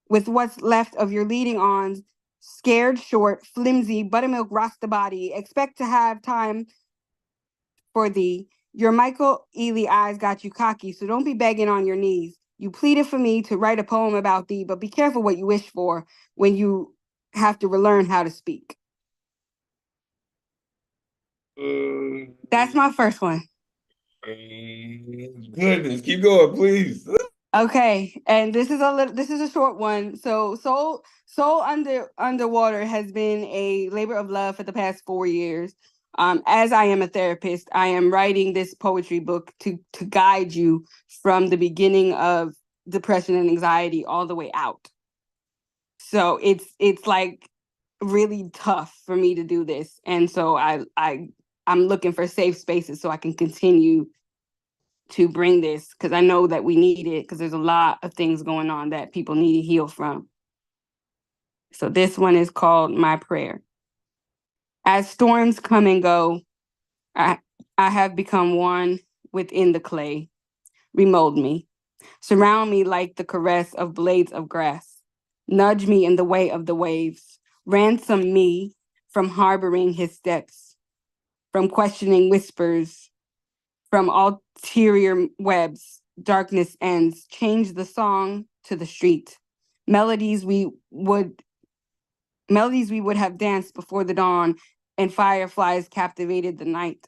with what's left of your leading ons, scared, short, flimsy, buttermilk rasta body. Expect to have time for thee. Your Michael Ealy eyes got you cocky, so don't be begging on your knees. You pleaded for me to write a poem about thee, but be careful what you wish for when you have to relearn how to speak. That's my first one. Goodness, keep going, please. Okay, and this is a short one. So Soul Underwater has been a labor of love for the past 4 years. As I am a therapist, I am writing this poetry book to guide you from the beginning of depression and anxiety all the way out. So it's like really tough for me to do this, and so I'm looking for safe spaces so I can continue to bring this, because I know that we need it, because there's a lot of things going on that people need to heal from. So this one is called My Prayer. As storms come and go, I have become one within the clay. Remold me. Surround me like the caress of blades of grass. Nudge me in the way of the waves. Ransom me from harboring his steps, from questioning whispers, from ulterior webs. Darkness ends. Change the song to the street. Melodies we would have danced before the dawn, and fireflies captivated the night.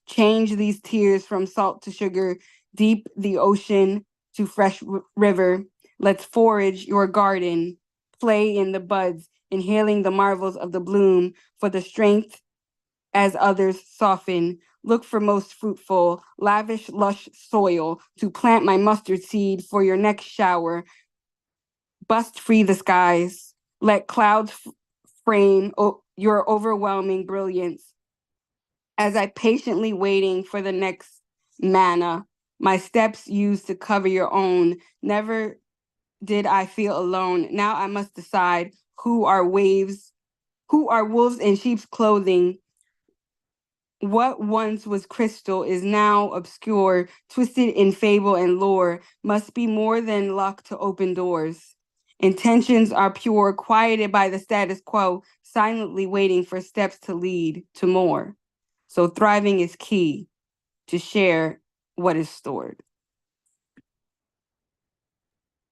Change these tears from salt to sugar, deep the ocean to fresh river. Let's forage your garden, play in the buds, inhaling the marvels of the bloom for the strength as others soften. Look for most fruitful, lavish, lush soil to plant my mustard seed for your next shower. Bust free the skies. Let clouds frame your overwhelming brilliance. As I patiently waiting for the next manna, my steps used to cover your own. Never did I feel alone. Now I must decide who are wolves in sheep's clothing. What once was crystal is now obscure, twisted in fable and lore, must be more than luck to open doors. Intentions are pure, quieted by the status quo, silently waiting for steps to lead to more. So thriving is key to share what is stored.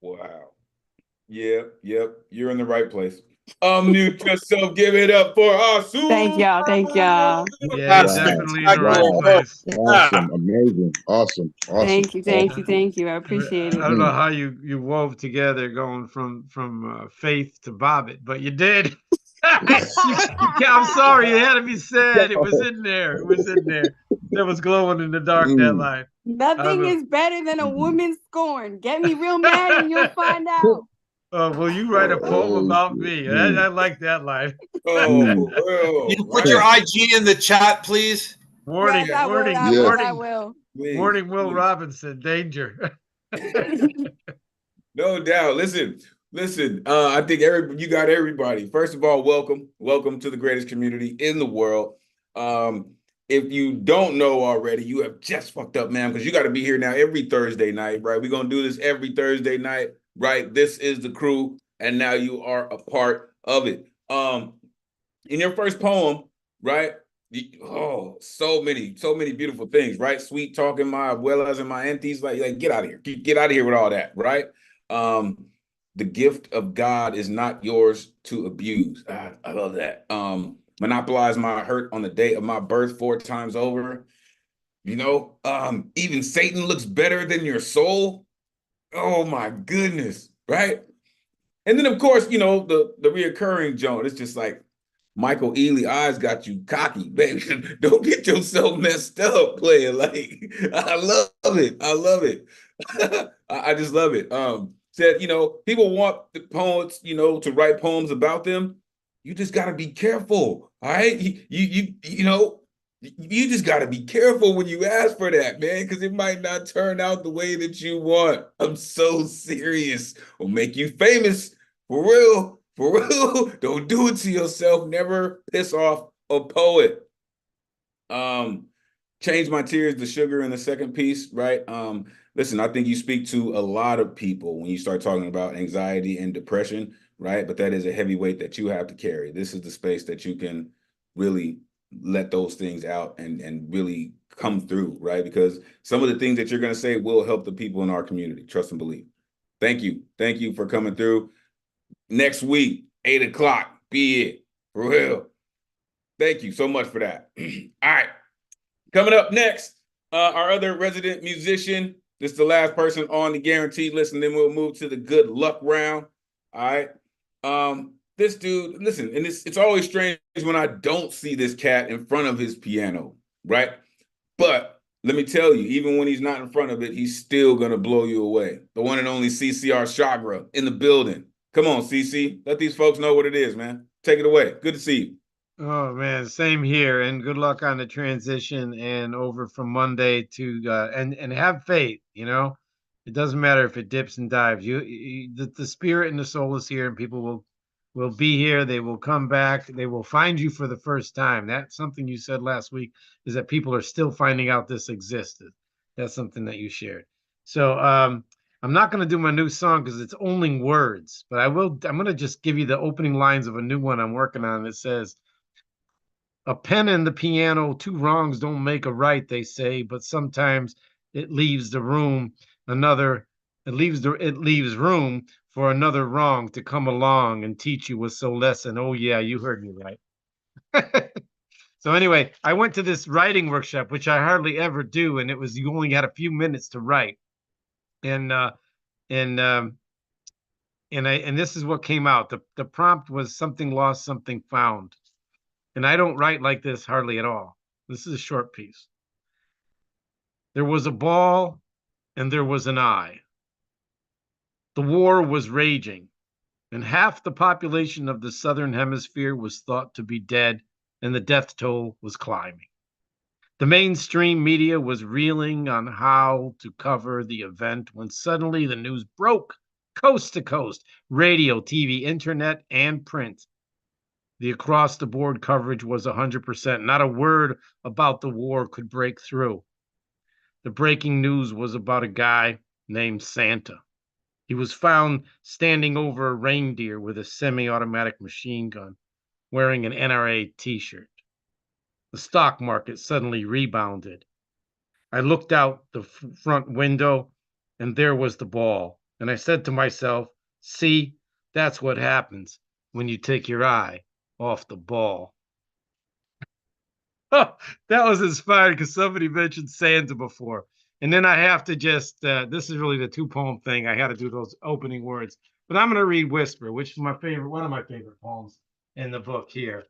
Wow. Yep. You're in the right place. Unmute yourself. Give it up for our Thank y'all. Thank y'all. Yeah, you're Wow. definitely in the right Wow. place. Awesome. Amazing. Awesome. Awesome. Thank you. Thank you. Awesome. Thank you. I appreciate I it. don't know how you wove together going from Faith to Bobbit, but you did. I'm sorry, it had to be said. It was in there. It was in there. That was glowing in the dark, that line. Nothing is better than a woman scorned. Get me real mad and you'll find out. Oh, will you write a poem about me? I like that line. Oh, for real. You put your IG in the chat, please. Warning, Yes, I will. warning, I will. warning, I will. warning, Will Robinson, danger. No doubt. Listen. I think you got everybody. First of all, welcome to the greatest community in the world. If you don't know already, you have just fucked up, man, because you got to be here now every Thursday night, right? We're gonna do this every Thursday night, right? This is the crew, and now you are a part of it. In your first poem, right? Oh, so many beautiful things, right? Sweet talking my abuelas and my aunties, like get out of here, get out of here with all that, right? The gift of God is not yours to abuse. I love that. Monopolize my hurt on the day of my birth 4 times over. Even Satan looks better than your soul. Oh my goodness, right? And then of course, the reoccurring joint. It's just like Michael Ealy eyes got you cocky, baby. Don't get yourself messed up playing. Like, I love it. I love it. I just love it. Said, people want the poets, to write poems about them. You just got to be careful. All right. You just got to be careful when you ask for that, man, because it might not turn out the way that you want. I'm so serious. Will make you famous for real. For real. Don't do it to yourself. Never piss off a poet. Change my tears to sugar in the second piece, right? Listen, I think you speak to a lot of people when you start talking about anxiety and depression, right? But that is a heavy weight that you have to carry. This is the space that you can really let those things out and really come through, right? Because some of the things that you're going to say will help the people in our community. Trust and believe. Thank you. Thank you for coming through. Next week, 8 o'clock, be it. For real. Thank you so much for that. All right. Coming up next, our other resident musician. This is the last person on the guaranteed list, and then we'll move to the good luck round. All right. This dude, listen, and it's always strange when I don't see this cat in front of his piano, right? But let me tell you, even when he's not in front of it, he's still gonna blow you away. The one and only CCR Chagra in the building. Come on, CC. Let these folks know what it is, man. Take it away. Good to see you. Oh man, same here, and good luck on the transition and over from Monday to and have faith. It doesn't matter if it dips and dives. The spirit and the soul is here, and people will be here. They will come back. They will find you for the first time. That's something you said last week, is that people are still finding out this existed. That's something that you shared. So I'm not going to do my new song because it's only words, but I will. I'm going to just give you the opening lines of a new one I'm working on. It says, "A pen and the piano, 2 wrongs don't make a right, they say, but sometimes it leaves room for another wrong to come along and teach you a so lesson." Oh yeah, you heard me right. So anyway, I went to this writing workshop, which I hardly ever do, and it was, you only had a few minutes to write. And this is what came out. The prompt was something lost, something found. And I don't write like this hardly at all. This is a short piece. There was a ball and there was an eye. The war was raging, and half the population of the southern hemisphere was thought to be dead, and the death toll was climbing. The mainstream media was reeling on how to cover the event when suddenly the news broke coast to coast, radio, TV, internet, and print. The across-the-board coverage was 100%. Not a word about the war could break through. The breaking news was about a guy named Santa. He was found standing over a reindeer with a semi-automatic machine gun, wearing an NRA t-shirt. The stock market suddenly rebounded. I looked out the front window, and there was the ball. And I said to myself, see, that's what happens when you take your eye off the ball. Oh, that was inspired because somebody mentioned Santa before. And then I have to just, this is really the 2-poem thing. I had to do those opening words. But I'm going to read Whisper, which is my favorite, one of my favorite poems in the book here,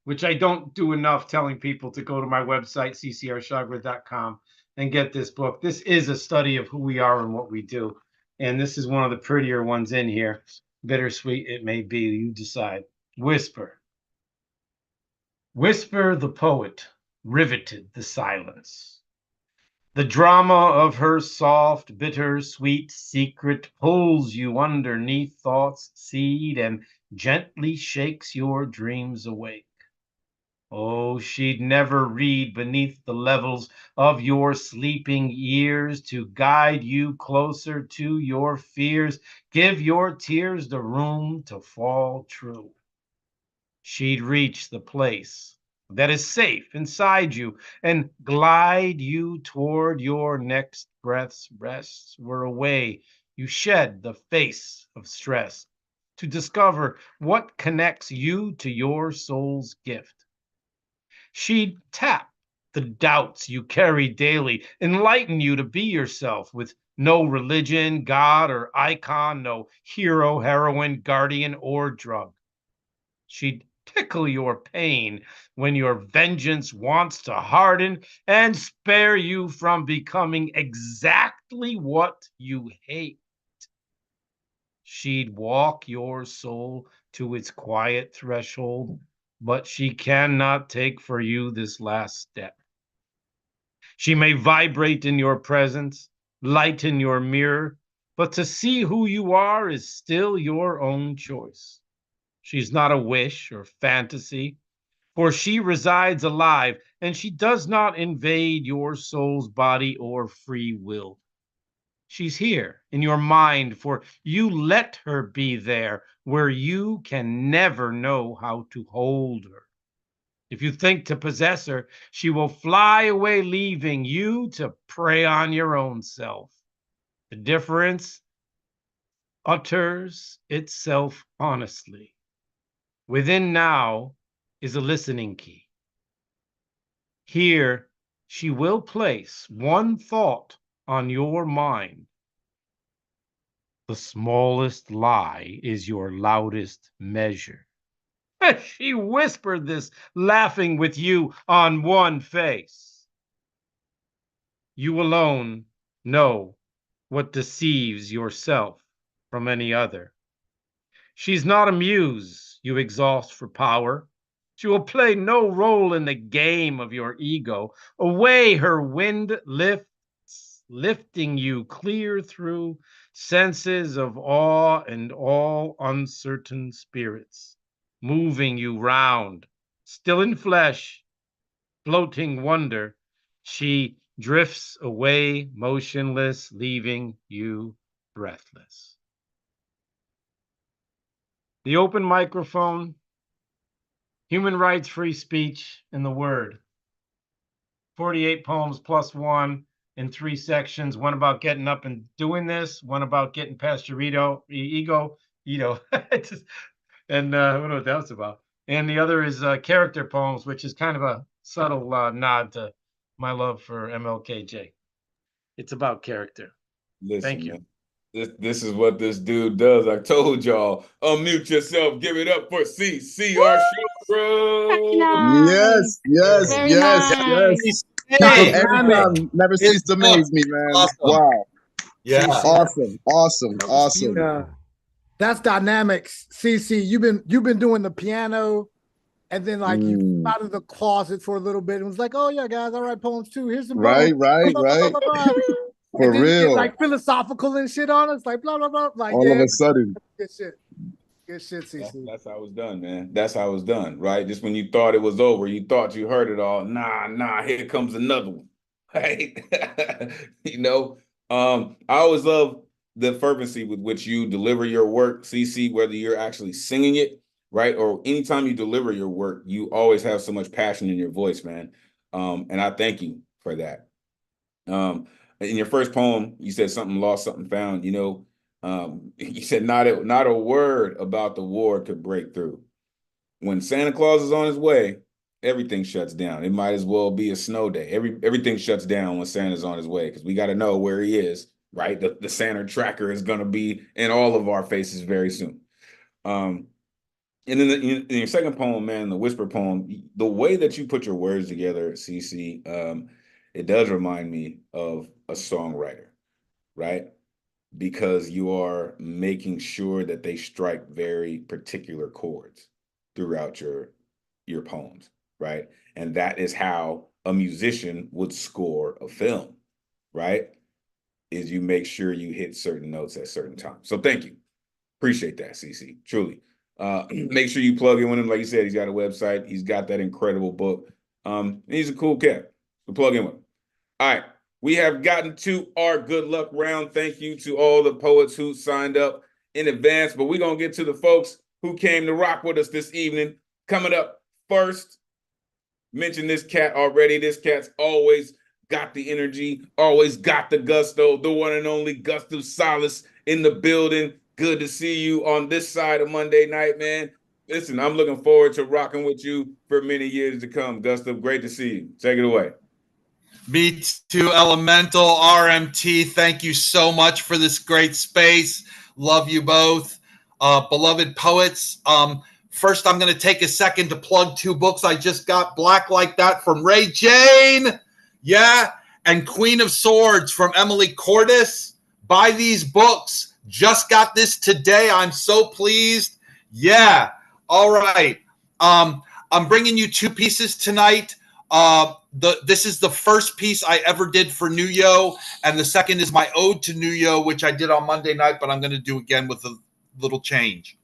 which I don't do enough telling people to go to my website, ccrshagrid.com, and get this book. This is a study of who we are and what we do. And this is one of the prettier ones in here. Bittersweet it may be, you decide. Whisper. Whisper the poet riveted the silence. The drama of her soft, bitter, sweet secret pulls you underneath thought's seed and gently shakes your dreams awake. Oh, she'd never read beneath the levels of your sleeping ears to guide you closer to your fears. Give your tears the room to fall true. She'd reach the place that is safe inside you and glide you toward your next breath's rest, where away you shed the face of stress to discover what connects you to your soul's gift. She'd tap the doubts you carry daily, enlighten you to be yourself with no religion, God, or icon, no hero, heroine, guardian, or drug. She'd tickle your pain when your vengeance wants to harden and spare you from becoming exactly what you hate. She'd walk your soul to its quiet threshold, but she cannot take for you this last step. She may vibrate in your presence, lighten your mirror, but to see who you are is still your own choice. She's not a wish or fantasy, for she resides alive, and she does not invade your soul's body or free will. She's here in your mind, for you let her be there where you can never know how to hold her. If you think to possess her, she will fly away, leaving you to prey on your own self. The difference utters itself honestly. Within now is a listening key. Here, she will place one thought on your mind. The smallest lie is your loudest measure. She whispered this, laughing with you on one face. You alone know what deceives yourself from any other. She's not a muse you exhaust for power. She will play no role in the game of your ego. Away her wind lifts, lifting you clear through senses of awe and all uncertain spirits, moving you round, still in flesh, floating wonder. She drifts away motionless, leaving you breathless. The open microphone, human rights, free speech, and the word. 48 poems plus one in 3 sections. One about getting up and doing this. One about getting past your ego. And I don't know what that's about. And the other is character poems, which is kind of a subtle nod to my love for MLKJ. It's about character. Listen, thank you. Man. This is what this dude does. I told y'all. Unmute yourself. Give it up for CCR Show. Yes, yes, Very yes, nice. yes. Every time, never cease to amaze me, man. Awesome. Wow. Yeah. Awesome, awesome, awesome. Yeah. That's dynamics. CC, you've been doing the piano, and then like you came out of the closet for a little bit and was like, oh yeah, guys, I write poems too. Here's some Right, poems. right. For and then real. You get, like philosophical and shit on us, like blah blah blah. Like all of a sudden. Good shit. Good shit, CC. That's how it's done, man. That's how it's done, right? Just when you thought it was over, you thought you heard it all. Nah, here comes another one. Right? I always love the fervency with which you deliver your work, CC, whether you're actually singing it, right? Or anytime you deliver your work, you always have so much passion in your voice, man. And I thank you for that. In your first poem, you said something lost, something found. He said not a word about the war could break through. When Santa Claus is on his way, everything shuts down. It might as well be a snow day. Everything shuts down when Santa's on his way because we got to know where he is, right? The Santa tracker is going to be in all of our faces very soon. And then in your second poem, man, the whisper poem, the way that you put your words together, CC, it does remind me of a songwriter, right? Because you are making sure that they strike very particular chords throughout your poems, right? And that is how a musician would score a film, right? Is you make sure you hit certain notes at certain times. So thank you. Appreciate that, CC, truly. Make sure you plug in with him. Like you said, he's got a website. He's got that incredible book. And he's a cool cat. So plug in with him. All right. We have gotten to our good luck round. Thank you to all the poets who signed up in advance. But we're going to get to the folks who came to rock with us this evening. Coming up first, mentioned this cat already. This cat's always got the energy, always got the gusto, the one and only Gustav Salas in the building. Good to see you on this side of Monday night, man. Listen, I'm looking forward to rocking with you for many years to come, Gustav. Great to see you. Take it away. Me too, Elemental, RMT. Thank you so much for this great space. Love you both. Beloved poets. First, I'm going to take a second to plug 2 books I just got. Black Like That from Ray Jane. Yeah. And Queen of Swords from Emily Cordes. Buy these books. Just got this today. I'm so pleased. Yeah. All right. I'm bringing you 2 pieces tonight. This is the first piece I ever did for Nuyo, and the second is my ode to Nuyo, which I did on Monday night, but I'm going to do again with a little change.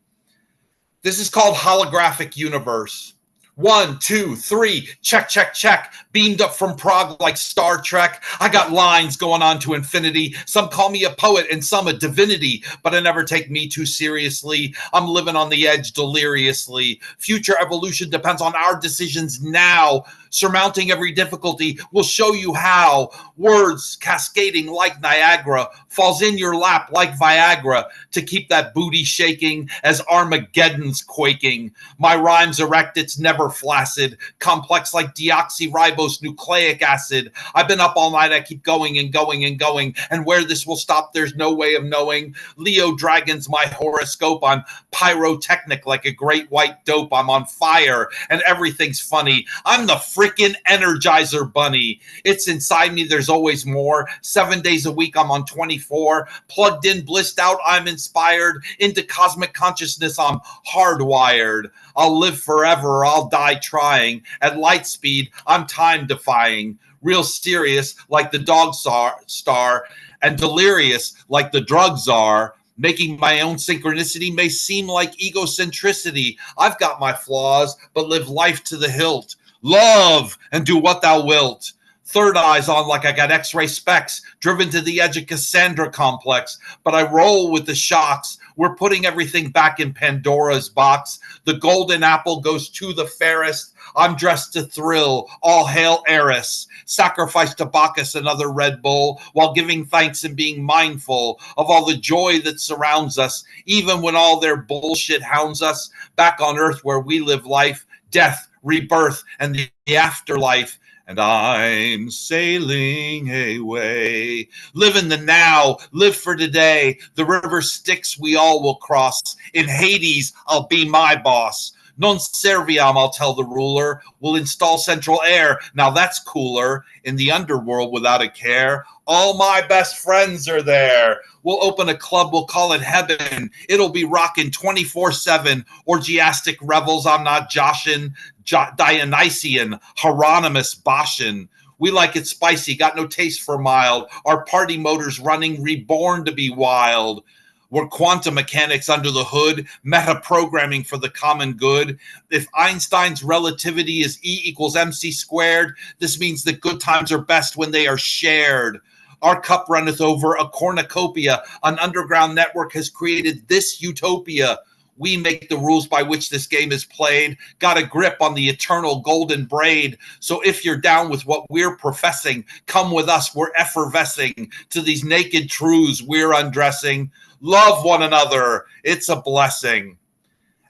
This is called Holographic Universe. 1, 2, 3, check, check, check. Beamed up from Prague like Star Trek. I got lines going on to infinity. Some call me a poet and some a divinity, but I never take me too seriously. I'm living on the edge deliriously. Future evolution depends on our decisions now. Surmounting every difficulty will show you how. Words cascading like Niagara falls in your lap like Viagra to keep that booty shaking as Armageddon's quaking. My rhymes erect, it's never flaccid, complex like deoxyribose nucleic acid. I've been up all night, I keep going and going and going, and where this will stop, there's no way of knowing. Leo Dragon's my horoscope. I'm pyrotechnic like a great white dope. I'm on fire and everything's funny. I'm the freaking Energizer Bunny. It's inside me, there's always more. 7 days a week, I'm on 24. Plugged in, blissed out, I'm inspired. Into cosmic consciousness, I'm hardwired. I'll live forever, I'll die trying. At light speed, I'm time defying. Real serious like the dog star, and delirious like the drugs are. Making my own synchronicity may seem like egocentricity. I've got my flaws, but live life to the hilt. Love and do what thou wilt. Third eyes on like I got x-ray specs, driven to the edge of Cassandra complex, but I roll with the shocks. We're putting everything back in Pandora's box. The golden apple goes to the fairest. I'm dressed to thrill. All hail Eris. Sacrifice to Bacchus another Red Bull while giving thanks and being mindful of all the joy that surrounds us, even when all their bullshit hounds us. Back on earth where we live life, death, rebirth, and the afterlife. And I'm sailing away. Live in the now, live for today. The river Styx we all will cross. In Hades, I'll be my boss. Non serviam, I'll tell the ruler. We'll install central air. Now that's cooler. In the underworld without a care. All my best friends are there. We'll open a club, we'll call it heaven. It'll be rocking 24/7. Orgiastic revels, I'm not joshing. Dionysian, Hieronymus Boshin. We like it spicy, got no taste for mild. Our party motor's running, reborn to be wild. We're quantum mechanics under the hood, meta programming for the common good. If Einstein's relativity is E equals MC squared, this means that good times are best when they are shared. Our cup runneth over, a cornucopia. An underground network has created this utopia. We make the rules by which this game is played. Got a grip on the eternal golden braid. So if you're down with what we're professing, come with us. We're effervescing to these naked truths we're undressing. love one another. It's a blessing.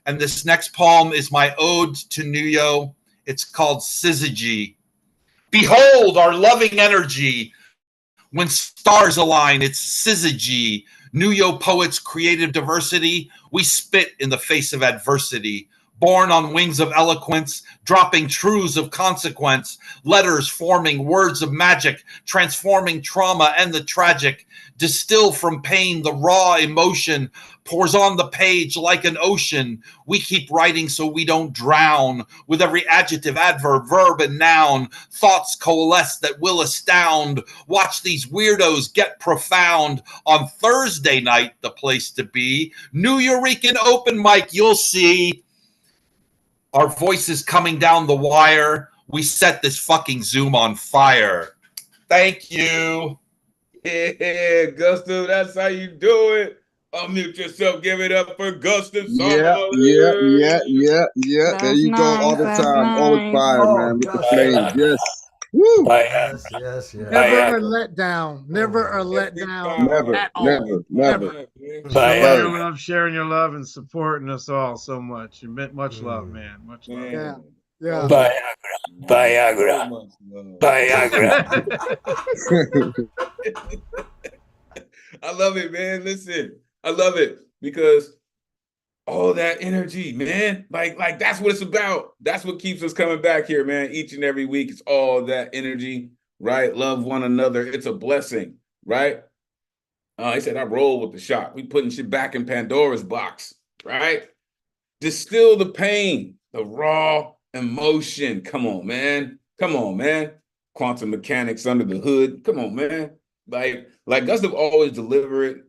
And this next poem is my ode to Nuyo. It's called Syzygy. Behold our loving energy. When stars align, it's syzygy. Nuyo poets' creative diversity. We spit in the face of adversity. Born on wings of eloquence, dropping truths of consequence, letters forming words of magic, transforming trauma and the tragic. Distill from pain the raw emotion, pours on the page like an ocean. We keep writing so we don't drown. With every adjective, adverb, verb, and noun, thoughts coalesce that will astound. Watch these weirdos get profound. On Thursday night, the place to be. New Eurekan open mic, you'll see. Our voices coming down the wire. We set this fucking Zoom on fire. Thank you. Yeah, Gustav, that's how you do it. Unmute yourself. Give it up for Gustav. Yeah. There That's you go. All nice. the That's time. Always nice. fire, Oh, man. With the gosh. flames. Yes. Woo. Yes, yes, yes. Never a letdown. Never a letdown Never, at all. never. Sharing your love, and supporting us all so much. You meant much love, man. Much love. Yeah. Yeah. Viagra. I love it, man. Listen, I love it because all that energy, man. Like that's what it's about. That's what keeps us coming back here, man. Each and every week, it's all that energy, right? Love one another. It's a blessing, right? He said, I roll with the shot. We putting shit back in Pandora's box, right? Distill the pain, the raw emotion. Come on, man. Come on, man. Quantum mechanics under the hood. Come on, man. Like Gustav always deliver it.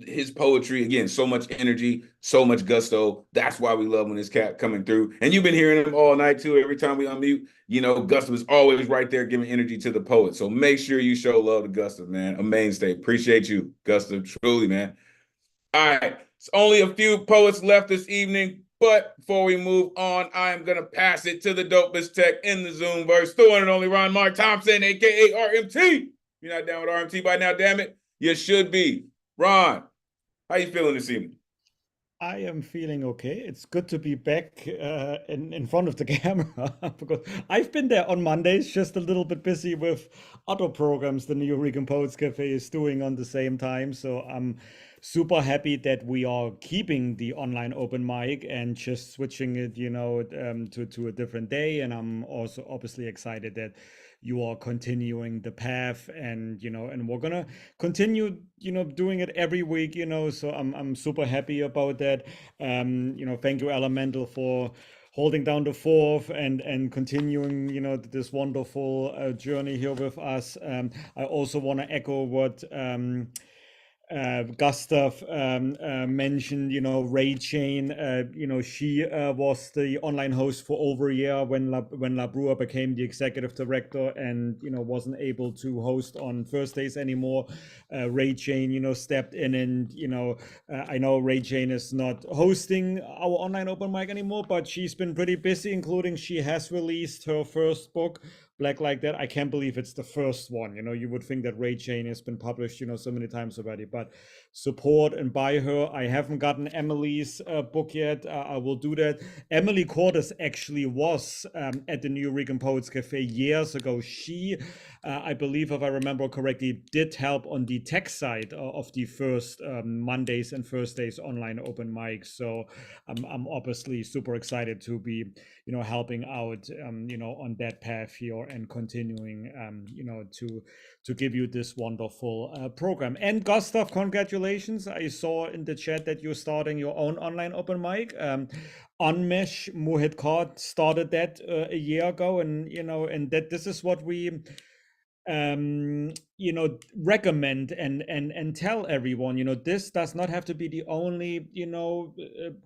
His poetry, again, so much energy, so much gusto. That's why we love when this cat coming through. And you've been hearing him all night too. Every time we unmute, Gustav is always right there giving energy to the poet. So make sure you show love to Gustav, man. A mainstay. Appreciate you, Gustav. Truly, man. All right. It's only a few poets left this evening, but before we move on, I am gonna pass it to the dopest tech in the Zoomverse, the one and only Ron Mark Thompson, aka RMT. You're not down with RMT by now, damn it. You should be. Ron, how you feeling this evening? I am feeling okay. It's good to be back in front of the camera because I've been there on Mondays, just a little bit busy with other programs the New Eurekan Poets Cafe is doing on the same time. So I'm super happy that we are keeping the online open mic and just switching it, to a different day. And I'm also obviously excited that you are continuing the path, and and we're gonna continue doing it every week, so I'm super happy about that. Thank you Elemen2al for holding down the fort and continuing this wonderful journey here with us. I also want to echo what Gustav mentioned, Ray Jane. She was the online host for over a year when La Bruja became the executive director and wasn't able to host on Thursdays anymore. Ray Jane, stepped in, and I know Ray Jane is not hosting our online open mic anymore, but she's been pretty busy, including she has released her first book, Black Like That. I can't believe it's the first one. You would think that Ray Jane has been published, so many times already, but support and buy her. I haven't gotten Emily's book yet. I will do that. Emily Cordes actually was at the New Eurekan Poets Cafe years ago. She, I believe, if I remember correctly, did help on the tech side of the first Mondays and Thursdays online open mic. So I'm obviously super excited to be, helping out, on that path here and continuing, to give you this wonderful program. And Gustav, congratulations. I saw in the chat that you're starting your own online open mic. Unmesh Mohit Kaur started that a year ago, and and that this is what we recommend and tell everyone. This does not have to be the only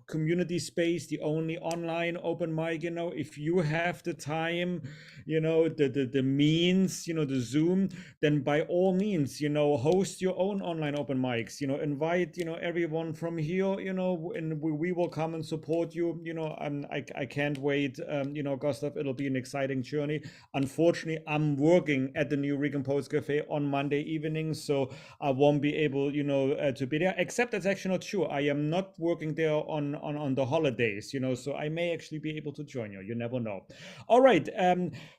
community space, the only online open mic. If you have the time, the means, the Zoom, then by all means, host your own online open mics. Invite everyone from here, and we will come and support you. I can't wait. Gustav, it'll be an exciting journey. Unfortunately, I'm working at the New Eurekan Poets Cafe on Monday evening, so I won't be able, to be there. Except that's actually not true. I am not working there on the holidays, so I may actually be able to join you. You never know. All right.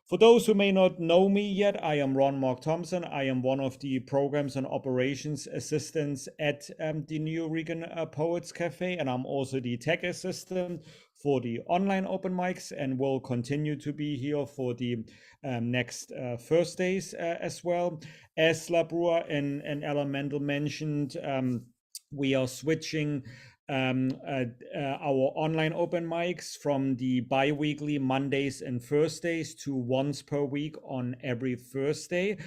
For those who may not know me yet, I am Ron Mark Thompson. I am one of the programs and operations assistants at the New Regan Poets Cafe, and I'm also the tech assistant for the online open mics, and will continue to be here for the next Thursdays as well. As La Bruja and Elemen2al mentioned, we are switching our online open mics from the bi-weekly Mondays and Thursdays to once per week on every Thursday.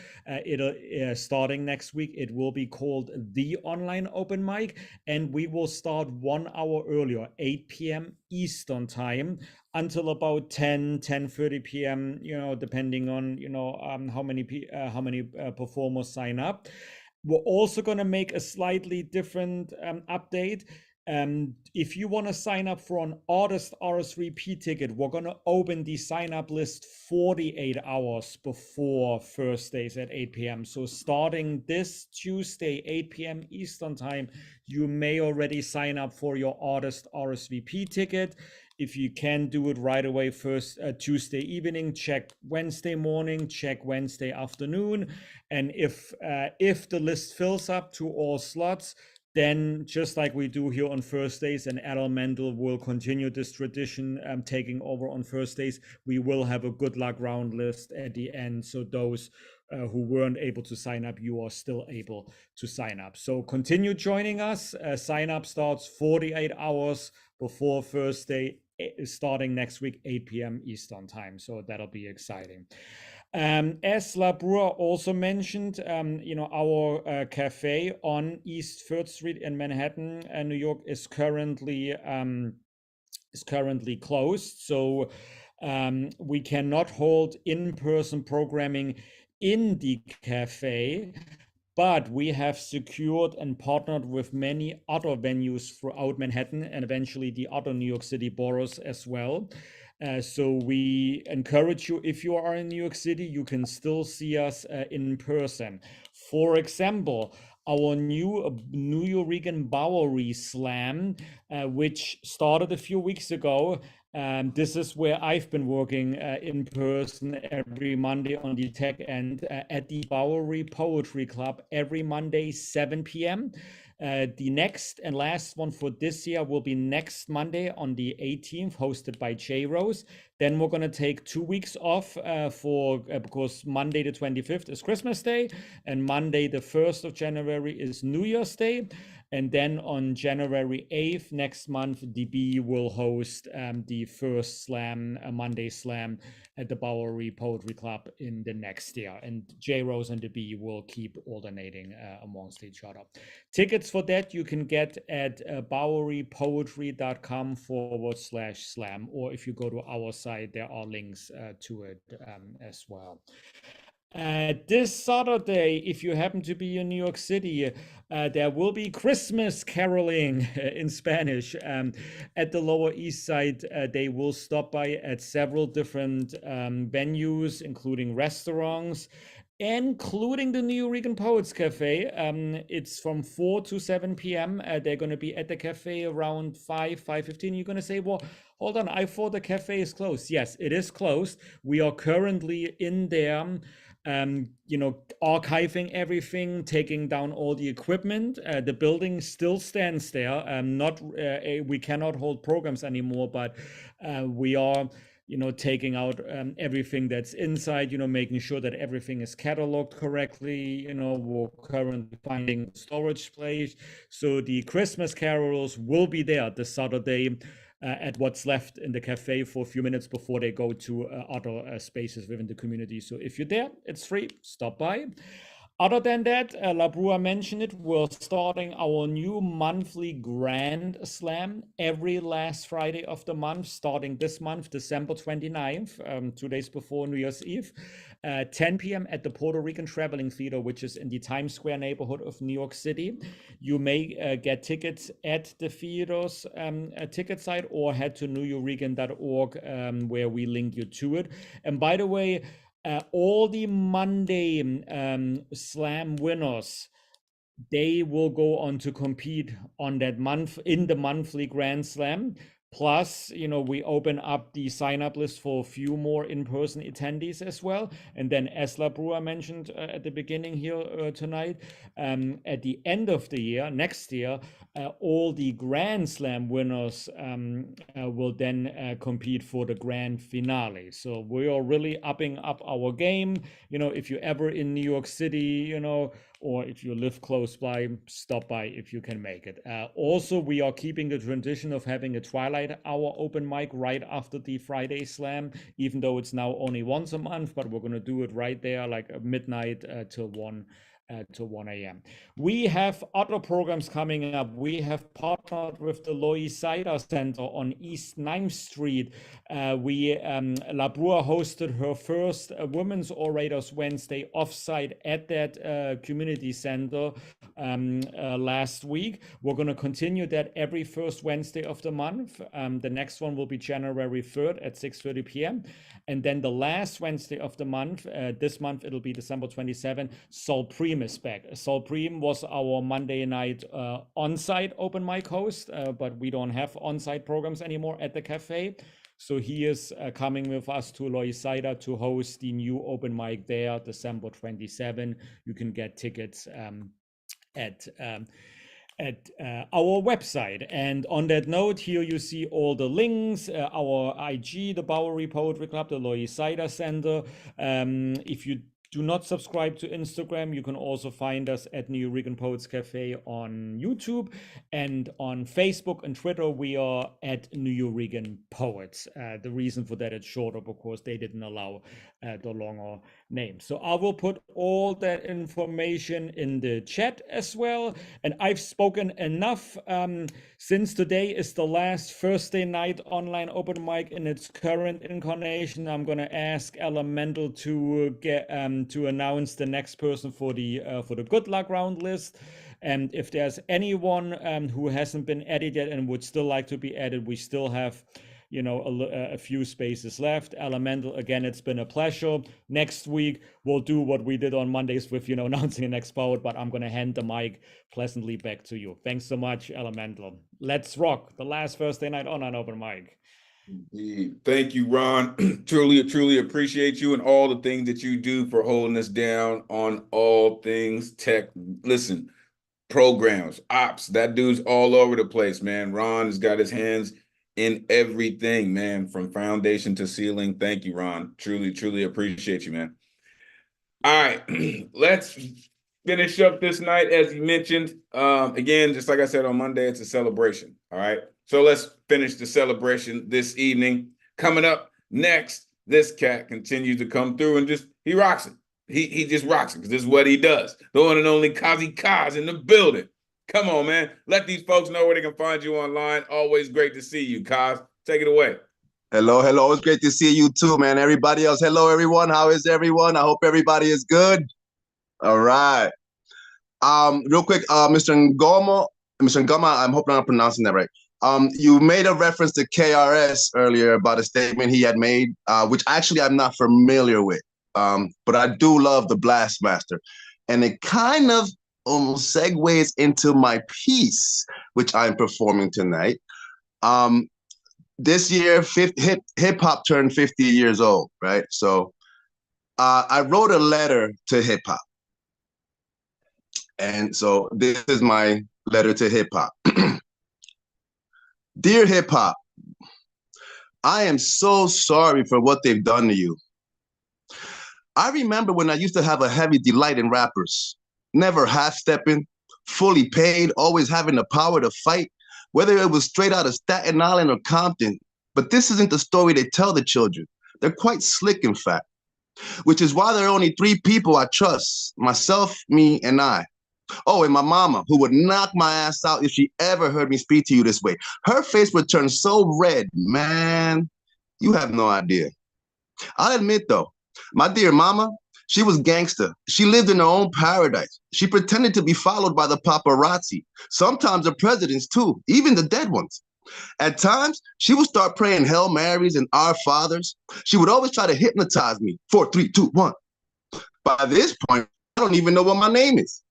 It'll starting next week, it will be called the online open mic, and we will start 1 hour earlier, 8 p.m. Eastern time, until about 10:30 p.m. Depending on how many performers sign up. We're also going to make a slightly different update. If you want to sign up for an artist RSVP ticket, we're going to open the sign up list 48 hours before Thursdays at 8 p.m. So starting this Tuesday, 8 p.m. Eastern time, you may already sign up for your artist RSVP ticket. If you can do it right away, first Tuesday evening, check Wednesday morning, check Wednesday afternoon. And if the list fills up to all slots, then just like we do here on Thursdays, and Elemen2al will continue this tradition, taking over on Thursdays, we will have a good luck round list at the end. So those who weren't able to sign up, you are still able to sign up. So continue joining us. Sign up starts 48 hours before Thursday, starting next week, 8 p.m. Eastern time. So that'll be exciting. As La Bruja also mentioned, our cafe on East 3rd Street in Manhattan, New York, is currently closed. So we cannot hold in-person programming in the cafe, but we have secured and partnered with many other venues throughout Manhattan and eventually the other New York City boroughs as well. So we encourage you, if you are in New York City, you can still see us in person. For example, our new New Regan Bowery Slam, which started a few weeks ago. This is where I've been working in person every Monday on the tech end at the Bowery Poetry Club every Monday, 7 p.m. The next and last one for this year will be next Monday on the 18th, hosted by J Rose. Then we're going to take 2 weeks off because Monday the 25th is Christmas Day, and Monday the 1st of January is New Year's Day. And then on January 8th next month, DB will host the first slam, Monday slam, at the Bowery Poetry Club in the next year. And J Rose and DB will keep alternating amongst each other. Tickets for that you can get at bowerypoetry.com/slam, or if you go to our site, there are links to it as well. This Saturday, if you happen to be in New York City, there will be Christmas caroling in Spanish at the Lower East Side. They will stop by at several different venues, including restaurants, including the New Regan Poets Cafe. It's from 4 to 7 p.m. They're going to be at the cafe around 5:15. You're going to say, well, hold on, I thought the cafe is closed. Yes, it is closed. We are currently in there, archiving everything, taking down all the equipment. The building still stands there. We cannot hold programs anymore, but we are taking out everything that's inside, making sure that everything is cataloged correctly. We're currently finding storage place. So the Christmas carols will be there this Saturday at what's left in the cafe for a few minutes before they go to other spaces within the community. So if you're there, it's free, stop by. Other than that, La Bruja mentioned it, we're starting our new monthly Grand Slam every last Friday of the month, starting this month, December 29th, 2 days before New Year's Eve, 10 p.m. at the Puerto Rican Traveling Theater, which is in the Times Square neighborhood of New York City. You may get tickets at the theater's ticket site or head to newregan.org where we link you to it. And by the way, All the Monday slam winners, they will go on to compete on that month in the monthly Grand Slam. Plus, we open up the sign-up list for a few more in-person attendees as well. And then, as Bruja mentioned at the beginning here tonight, at the end of the year, next year, all the Grand Slam winners will then compete for the grand finale. So we are really upping up our game. If you're ever in New York City, or if you live close by, stop by if you can make it. Also, we are keeping the tradition of having a Twilight Hour open mic right after the Friday Slam, even though it's now only once a month, but we're going to do it right there, like midnight till 1 a.m. We have other programs coming up. We have partnered with the Lois Cider Center on East 9th Street. La Bruja hosted her first Women's Orators Wednesday offsite at that community center last week. We're going to continue that every first Wednesday of the month. The next one will be January 3rd at 6:30 p.m. And then the last Wednesday of the month, this month it'll be December 27, Solpreme is back. Solpreme was our Monday night on-site open mic host, but we don't have on-site programs anymore at the cafe. So he is coming with us to Lois Cider to host the new open mic there, December 27. You can get tickets at our website. And on that note, here you see all the links, our IG, the Bowery Poetry Club, the Lois Cider Center. If you do not subscribe to Instagram, you can also find us at New Rican Poets Cafe on YouTube, and on Facebook and Twitter, we are at New Rican Poets. The reason for that, it's shorter because they didn't allow the longer name. So I will put all that information in the chat as well. And I've spoken enough. Since today is the last Thursday night online open mic in its current incarnation, I'm going to ask Elemen2al to get to announce the next person for the good luck round list. And if there's anyone who hasn't been added yet and would still like to be added, we still have a few spaces left. Elemen2al, again, it's been a pleasure. Next week, we'll do what we did on Mondays with, announcing the next poet, but I'm going to hand the mic pleasantly back to you. Thanks so much, Elemen2al. Let's rock the last Thursday night online open mic. Indeed. Thank you, Ron. Truly appreciate you and all the things that you do for holding us down on all things tech. Listen, programs, ops, that dude's all over the place, man. Ron has got his hands in everything, man, from foundation to ceiling. Thank you, Ron. Truly appreciate you, man. All right, let's finish up this night. As you mentioned, again, just like I said on Monday, it's a celebration. All right, so let's finish the celebration this evening. Coming up next, this cat continues to come through and he rocks it. He just rocks it because this is what he does. The one and only Kazi Kaz in the building. Come on, man. Let these folks know where they can find you online. Always great to see you, Kaz. Take it away. Hello. It's great to see you too, man. Everybody else, hello, everyone. How is everyone? I hope everybody is good. All right. Real quick, Mr. Ngoma, I'm hoping I'm pronouncing that right. You made a reference to KRS earlier about a statement he had made, which actually I'm not familiar with. But I do love the Blastmaster. And it kind of almost segues into my piece, which I'm performing tonight. This year, hip-hop turned 50 years old, right? So I wrote a letter to hip-hop. And so this is my letter to hip-hop. Dear hip-hop, I am so sorry for what they've done to you. I remember when I used to have a heavy delight in rappers, never half-stepping, fully paid, always having the power to fight, whether it was straight out of Staten Island or Compton. But this isn't the story they tell the children. They're quite slick, in fact, which is why there are only 3 people I trust, myself, me, and I. Oh, and my mama, who would knock my ass out if she ever heard me speak to you this way. Her face would turn so red, man, you have no idea. I'll admit, though, my dear mama, she was gangster. She lived in her own paradise. She pretended to be followed by the paparazzi, sometimes the presidents too, even the dead ones. At times, she would start praying Hail Marys and Our Fathers. She would always try to hypnotize me. 4, 3, 2, 1. By this point, I don't even know what my name is.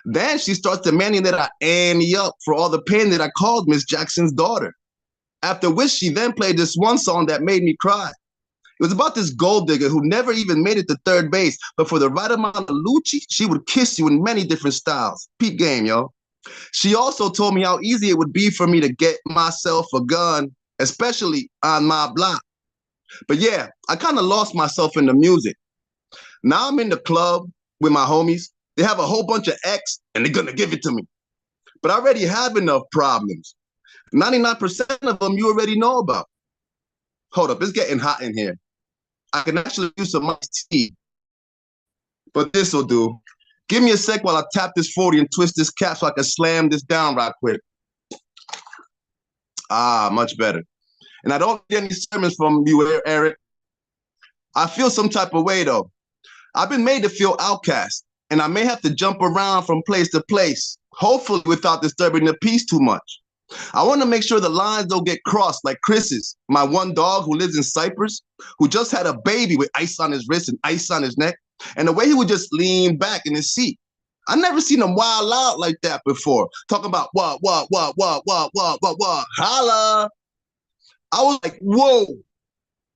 Then she starts demanding that I ante up for all the pain that I called Miss Jackson's daughter. After which she then played this one song that made me cry. It was about this gold digger who never even made it to third base, but for the right amount of Lucci, she would kiss you in many different styles. Peak game, yo. She also told me how easy it would be for me to get myself a gun, especially on my block. But yeah, I kind of lost myself in the music. Now I'm in the club with my homies. They have a whole bunch of X and they're gonna give it to me. But I already have enough problems. 99% of them you already know about. Hold up, it's getting hot in here. I can actually use some iced tea, but this will do. Give me a sec while I tap this 40 and twist this cap so I can slam this down right quick. Ah, much better. And I don't get any sermons from you, Eric. I feel some type of way, though. I've been made to feel outcast, and I may have to jump around from place to place, hopefully without disturbing the peace too much. I want to make sure the lines don't get crossed like Chris's, my one dog who lives in Cyprus, who just had a baby with ice on his wrist and ice on his neck, and the way he would just lean back in his seat. I never seen him wild out like that before, talking about what, holla. I was like, whoa,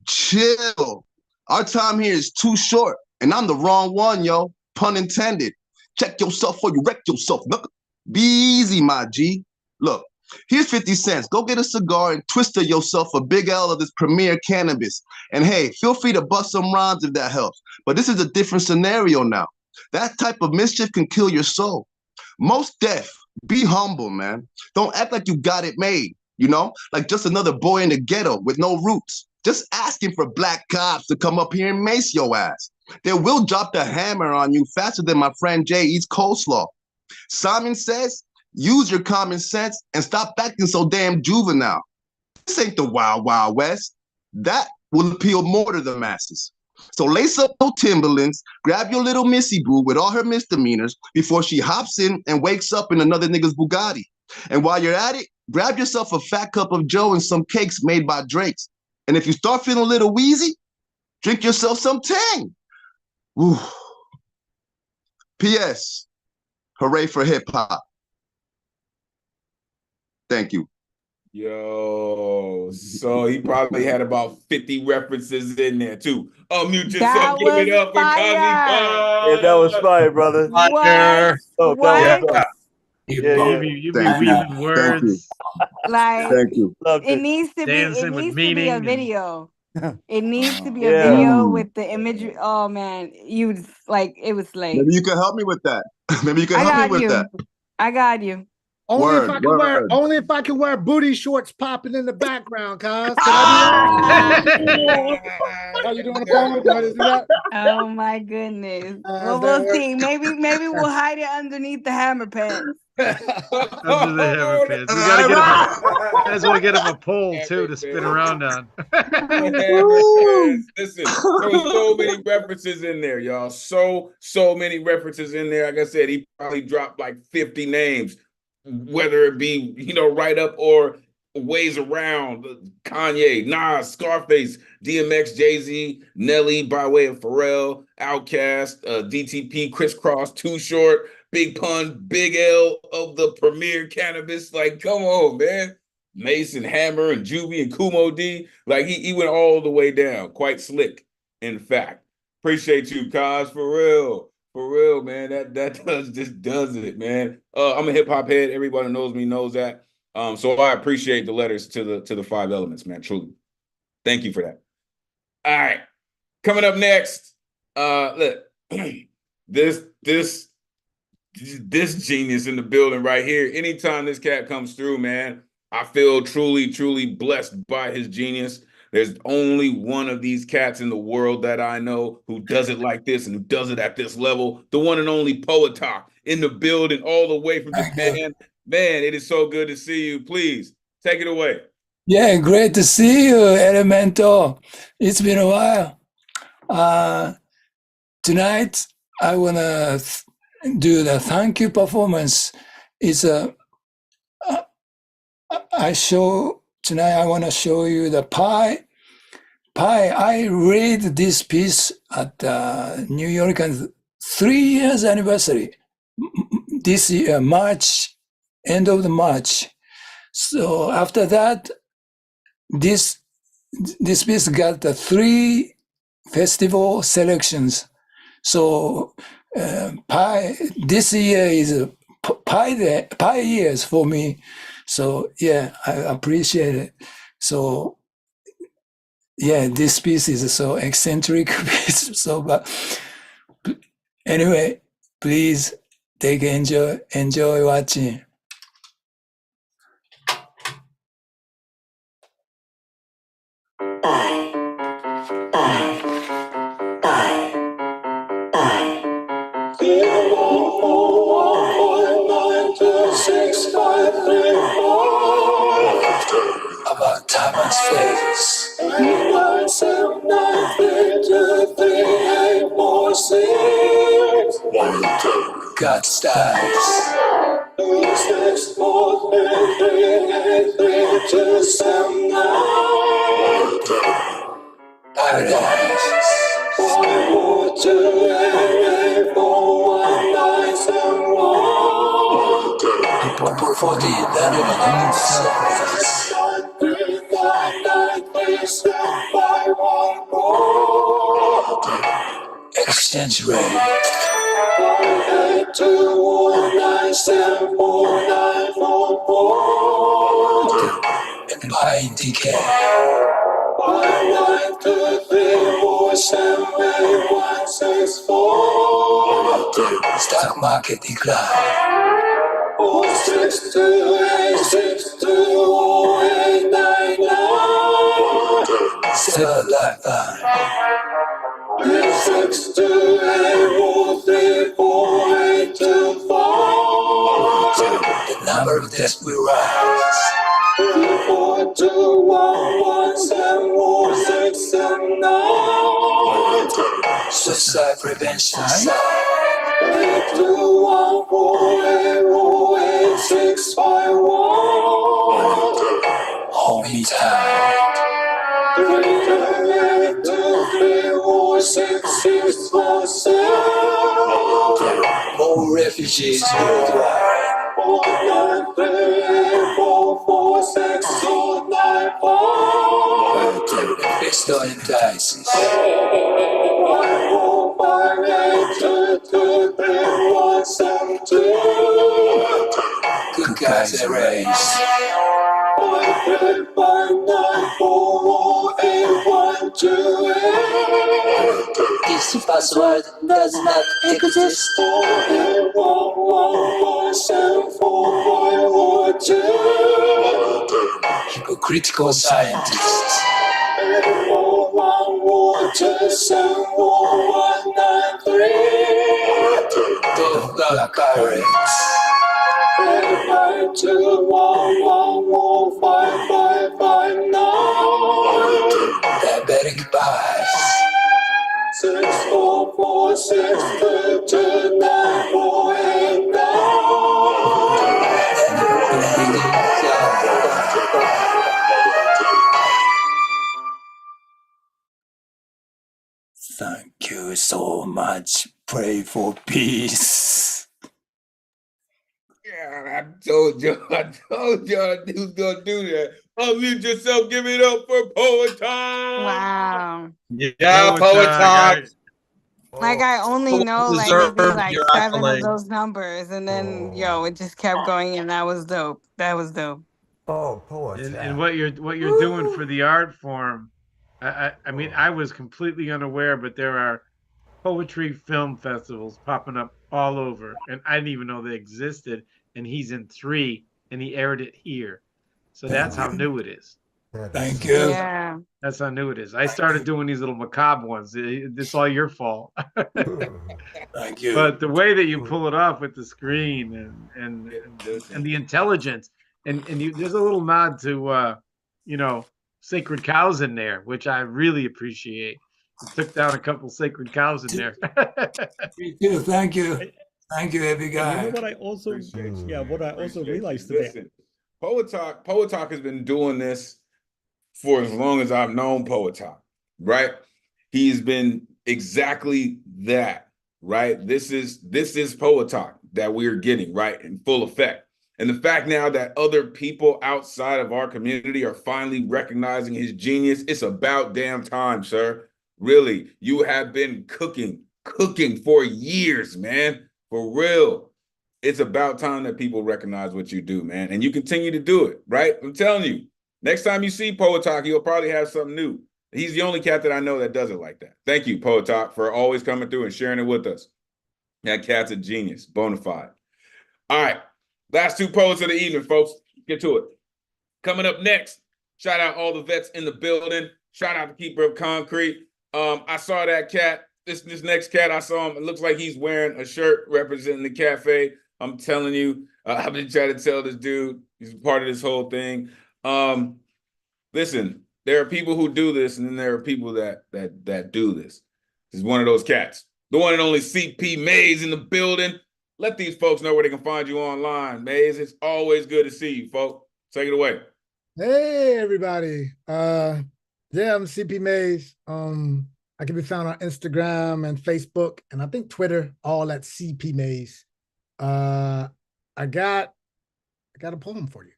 chill. Our time here is too short, and I'm the wrong one, yo, pun intended. Check yourself or you wreck yourself. Look, be easy, my G. Look. Here's 50 cents. Go get a cigar and twist to yourself a big L of this premier cannabis. And hey, feel free to bust some rhymes if that helps. But this is a different scenario now. That type of mischief can kill your soul. Most deaf, be humble, man. Don't act like you got it made, you know? Like just another boy in the ghetto with no roots. Just asking for black cops to come up here and mace your ass. They will drop the hammer on you faster than my friend Jay eats coleslaw. Simon says, use your common sense and stop acting so damn juvenile. This ain't the Wild Wild West. That will appeal more to the masses. So lace up those Timberlands, grab your little Missy Boo with all her misdemeanors before she hops in and wakes up in another nigga's Bugatti. And while you're at it, grab yourself a fat cup of Joe and some cakes made by Drake's. And if you start feeling a little wheezy, drink yourself some Tang. Woo. P.S. Hooray for hip hop. Thank you. Yo, so he probably had about 50 references in there too. Unmute That yourself, give it was up for Kazi. Yeah, that was fire, brother. Fire. Oh, What? that was You be weaving words. Like Thank you. loved it it. needs to be. Dancing It with needs to be a meaning and- video. It needs to be a Yeah. video with the imagery. Oh man, you like it was like. Maybe you can help me with that. Maybe you can I help me got with you. that. I got you. Only if Word, I can wear word. only if I can wear booty shorts popping in the background, cuz. Can I do that? Are you doing a poem? Can I just do that? Oh my goodness. Well, that we'll work? see. Maybe we'll hide it underneath the hammer pants. Under the hammer pants. We gotta get him. Might as well get him a pole too to spin around on. Listen, there was so many references in there, y'all. So many references in there. Like I said, he probably dropped like 50 names, whether it be, right up or ways around. Kanye, Nas, Scarface, DMX, Jay-Z, Nelly by way of Pharrell, Outkast, DTP, Crisscross, Too Short, Big Pun, Big L of the premier cannabis. Like, come on, man. Mason, Hammer, and Juvie and Kumo D. Like, he went all the way down. Quite slick, in fact. Appreciate you, Kaz, for real. For real, man. That does it, man. I'm a hip-hop head. Everybody knows me, knows that. So I appreciate the letters to the 5 elements, man. Truly. Thank you for that. All right. Coming up next, look, this genius in the building right here. Anytime this cat comes through, man, I feel truly, truly blessed by his genius. There's only one of these cats in the world that I know who does it like this and who does it at this level. The one and only Poeta in the building, all the way from Japan. Man, it is so good to see you. Please take it away. Yeah, great to see you, Elemen2al. It's been a while. Tonight, I want to do the thank you performance. It's I show tonight I want to show you the pie. I read this piece at New York and 3 years anniversary this year, March, end of the March. So after that, this piece got the 3 festival selections. So pie this year is pie years for me. So yeah, I appreciate it. So yeah, this piece is so eccentric piece. So but anyway, please enjoy watching. About time and space. 9, 7, 9, 3, 2, 3, 8, 4, 6. 1, 2. God styles. 6, 4, 3, 3, 8, 3, 2, 7, 9. 1, 2. Paradise. 5, 4, 2, 8, 8, 4, 1, 9, 7, 1. 1, 2. 40, that is 3, 9, 9, 3, 7, 5, 1, 4. Exchange rate. 5, 8, 2, 1, 9, 7, 4, 9, 4, 4. And buy in decay. 5, 9, 2, 3, 4, 7, 8, 1, 6, 4. Stock market decline. 4, 6, 2, 8, 6, 2, 8, 9, 9. 7 lifeline. 3, 6, 2, 8, 4, 3, 4, 8, 2, 5. The number of deaths will rise. 3, 4, 2, 1, 1, 7, 4, 6, 7, 9. Suicide prevention sign. 8, 2, 1, 4, 8, 4, 8, 6, 5, 1. Hold me tight. 3, 8, 2, 3, 4, 6, 6, 4, 7. More refugees worldwide. 4, 9, 3, 8, 4, 4, 6, 2, 9, 5. Pistol and dices. 5, 4, 5, 8, 2, 2, 3, 1, 7, 2. Good guys erase. 5, 3, 5, 9, 4, 8, 1, 2, 8. This password does not exist. 4, 8, 1, 1, 1, 7, 4, 5, 1, 2. Hypocritical scientists. 8, 4, 1, 1, 2, 7, 4, 1, 9, 3. The black pirates. 8, 9, 2, 1, 1, 1, 5, 5, 5, 9. Diabetic pies. 6, 4, 4, 6, 2, 2, 9, 4, 8, 9. Thank you so much. Pray for peace. Yeah, I told y'all he was gonna do that. Unmute yourself, give it up for Poet Time. Wow. Yeah, poet time. Like I only know like Deserve maybe like your 7 of accolade. those numbers, and then it just kept going, and that was dope. That was dope. Oh, poetry. And what you're doing for the art form, I mean, I was completely unaware, but there are poetry film festivals popping up all over, and I didn't even know they existed. And he's in 3, and he aired it here, so that's how new it is. Thank you. Yeah. That's how new it is. I started doing these little macabre ones. It's all your fault. Thank you. But the way that you pull it off with the screen and the intelligence, and there's a little nod to sacred cows in there, which I really appreciate. You took down a couple sacred cows in there. Thank you. Thank you, every guy. You know what I also, what I also realized today. Poet Talk has been doing this for as long as I've known Poet Talk, right? He's been exactly that, right? This is Poet Talk that we're getting, right, in full effect. And the fact now that other people outside of our community are finally recognizing his genius, it's about damn time, sir. Really, you have been cooking for years, man, for real. It's about time that people recognize what you do, man. And you continue to do it, right? I'm telling you, next time you see Poet Talk, he'll probably have something new. He's the only cat that I know that does it like that. Thank you, Poet Talk, for always coming through and sharing it with us. That cat's a genius, bona fide. All right, last two poets of the evening, folks. Get to it. Coming up next, shout out all the vets in the building. Shout out to Keeper of Concrete. I saw that cat. This next cat, I saw him. It looks like he's wearing a shirt representing the cafe. I'm telling you, I've been trying to tell this dude, he's part of this whole thing. Listen, there are people who do this, and then there are people that do this. This is one of those cats. The one and only CP Mays in the building. Let these folks know where they can find you online, Mays. It's always good to see you, folks. Take it away. Hey, everybody. Yeah, I'm CP Mays. I can be found on Instagram and Facebook, and I think Twitter, all at CP Mays. I got a poem for you.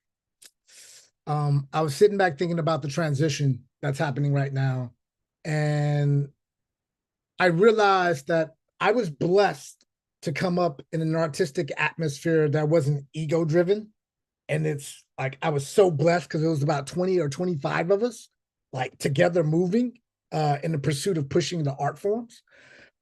I was sitting back thinking about the transition that's happening right now, and I realized that I was blessed to come up in an artistic atmosphere that wasn't ego-driven. And it's like, I was so blessed because it was about 20 or 25 of us, like together moving in the pursuit of pushing the art forms.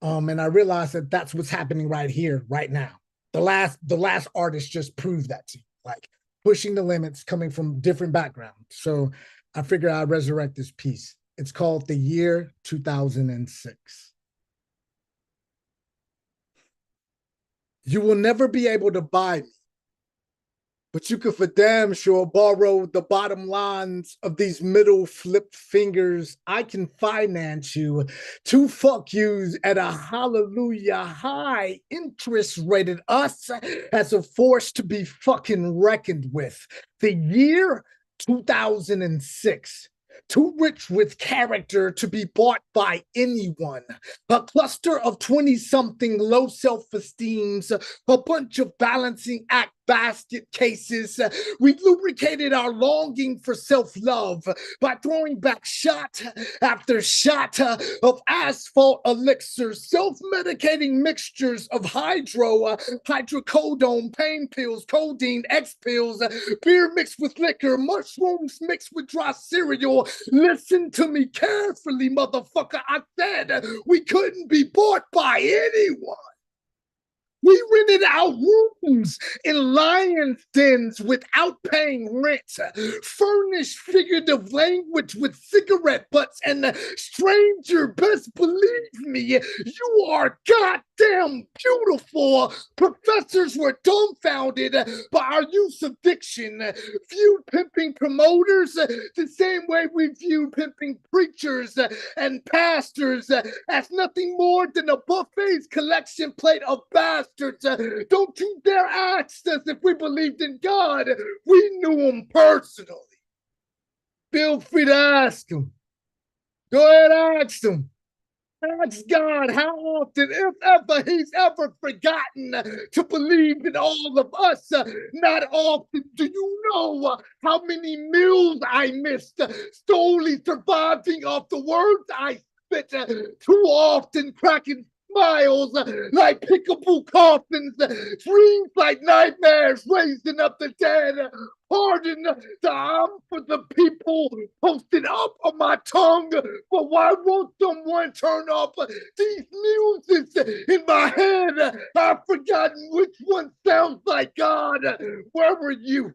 And I realized that that's what's happening right here, right now. The last artist just proved that to you, like pushing the limits, coming from different backgrounds. So I figured I'd resurrect this piece. It's called The Year 2006. You will never be able to buy me, but you could for damn sure borrow the bottom lines of these middle flipped fingers. I can finance you to fuck yous at a hallelujah high interest rated us as a force to be fucking reckoned with. The year 2006. Too rich with character to be bought by anyone. A cluster of 20-something low self-esteems, a bunch of balancing act basket cases. We lubricated our longing for self-love by throwing back shot after shot of asphalt elixir, self-medicating mixtures of hydrocodone, pain pills, codeine, X pills, beer mixed with liquor, mushrooms mixed with dry cereal. Listen to me carefully, motherfucker. I said we couldn't be bought by anyone. We rented out rooms in lions' dens without paying rent, furnished figurative language with cigarette butts, and the stranger, best believe me, you are goddamn beautiful. Professors were dumbfounded by our use of diction, viewed pimping promoters the same way we viewed pimping preachers and pastors as nothing more than a buffet's collection plate of bastards. Don't you dare ask us if we believed in God. We knew him personally. Feel free to ask him. Go ahead, ask him. Ask God how often, if ever, he's ever forgotten to believe in all of us. Not often. Do you know how many meals I missed solely surviving off the words I spit? Too often cracking smiles like pickable coffins, dreams like nightmares, raising up the dead. Pardon the for the people posted up on my tongue, but why won't someone turn off these musics in my head? I've forgotten which one sounds like God. Where were you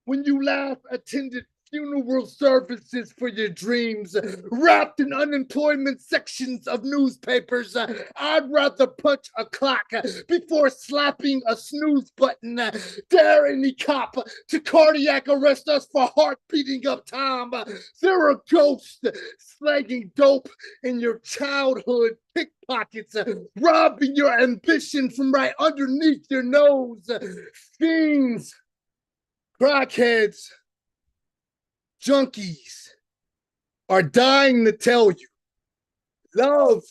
when you last attended funeral services for your dreams, wrapped in unemployment sections of newspapers? I'd rather punch a clock before slapping a snooze button. Dare any cop to cardiac arrest us for heart beating up time. There are ghosts slagging dope in your childhood pickpockets, robbing your ambition from right underneath your nose. Fiends crackheads, junkies are dying to tell you, love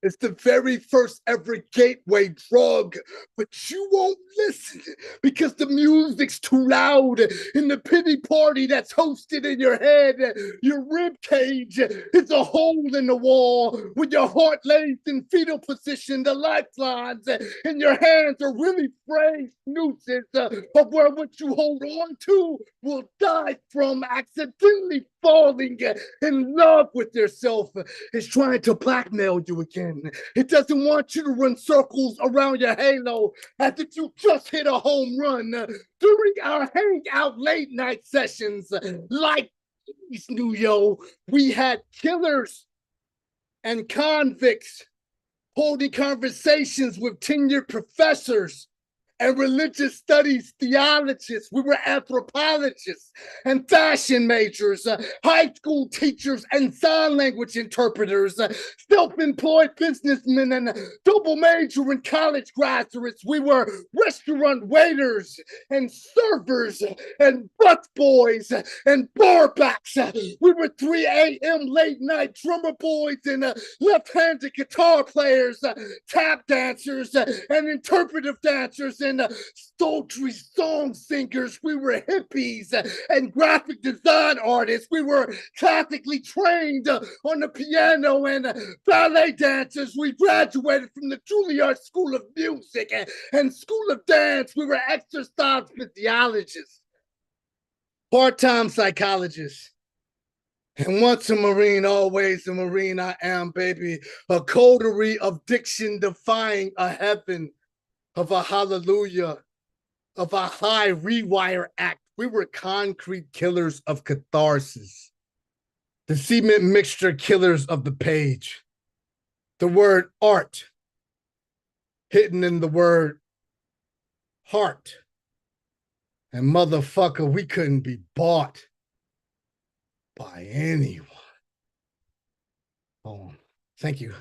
is the very first ever gateway drug, but you won't listen because the music's too loud in the pity party that's hosted in your head. Your rib cage is a hole in the wall with your heart lays in fetal position. The lifelines in your hands are really frayed nooses of where what you hold on to will die from accidentally falling in love with yourself. Is trying to blackmail you again. It doesn't want you to run circles around your halo after you just hit a home run. During our hangout late night sessions, like these, New Yo, we had killers and convicts holding conversations with tenured professors and religious studies theologists. We were anthropologists and fashion majors, high school teachers and sign language interpreters, self-employed businessmen and double majoring college graduates. We were restaurant waiters and servers and busboys and barbacks. We were 3 a.m. late night drummer boys and left-handed guitar players, tap dancers and interpretive dancers and sultry song singers. We were hippies and graphic design artists. We were classically trained on the piano and ballet dancers. We graduated from the Juilliard School of Music and School of Dance. We were exercise physiologists, part-time psychologists. And once a Marine, always a Marine I am, baby. A coterie of diction defying a heaven of a hallelujah, of a high rewire act. We were concrete killers of catharsis, the cement mixture killers of the page. The word art hidden in the word heart. And motherfucker, we couldn't be bought by anyone. Oh, thank you.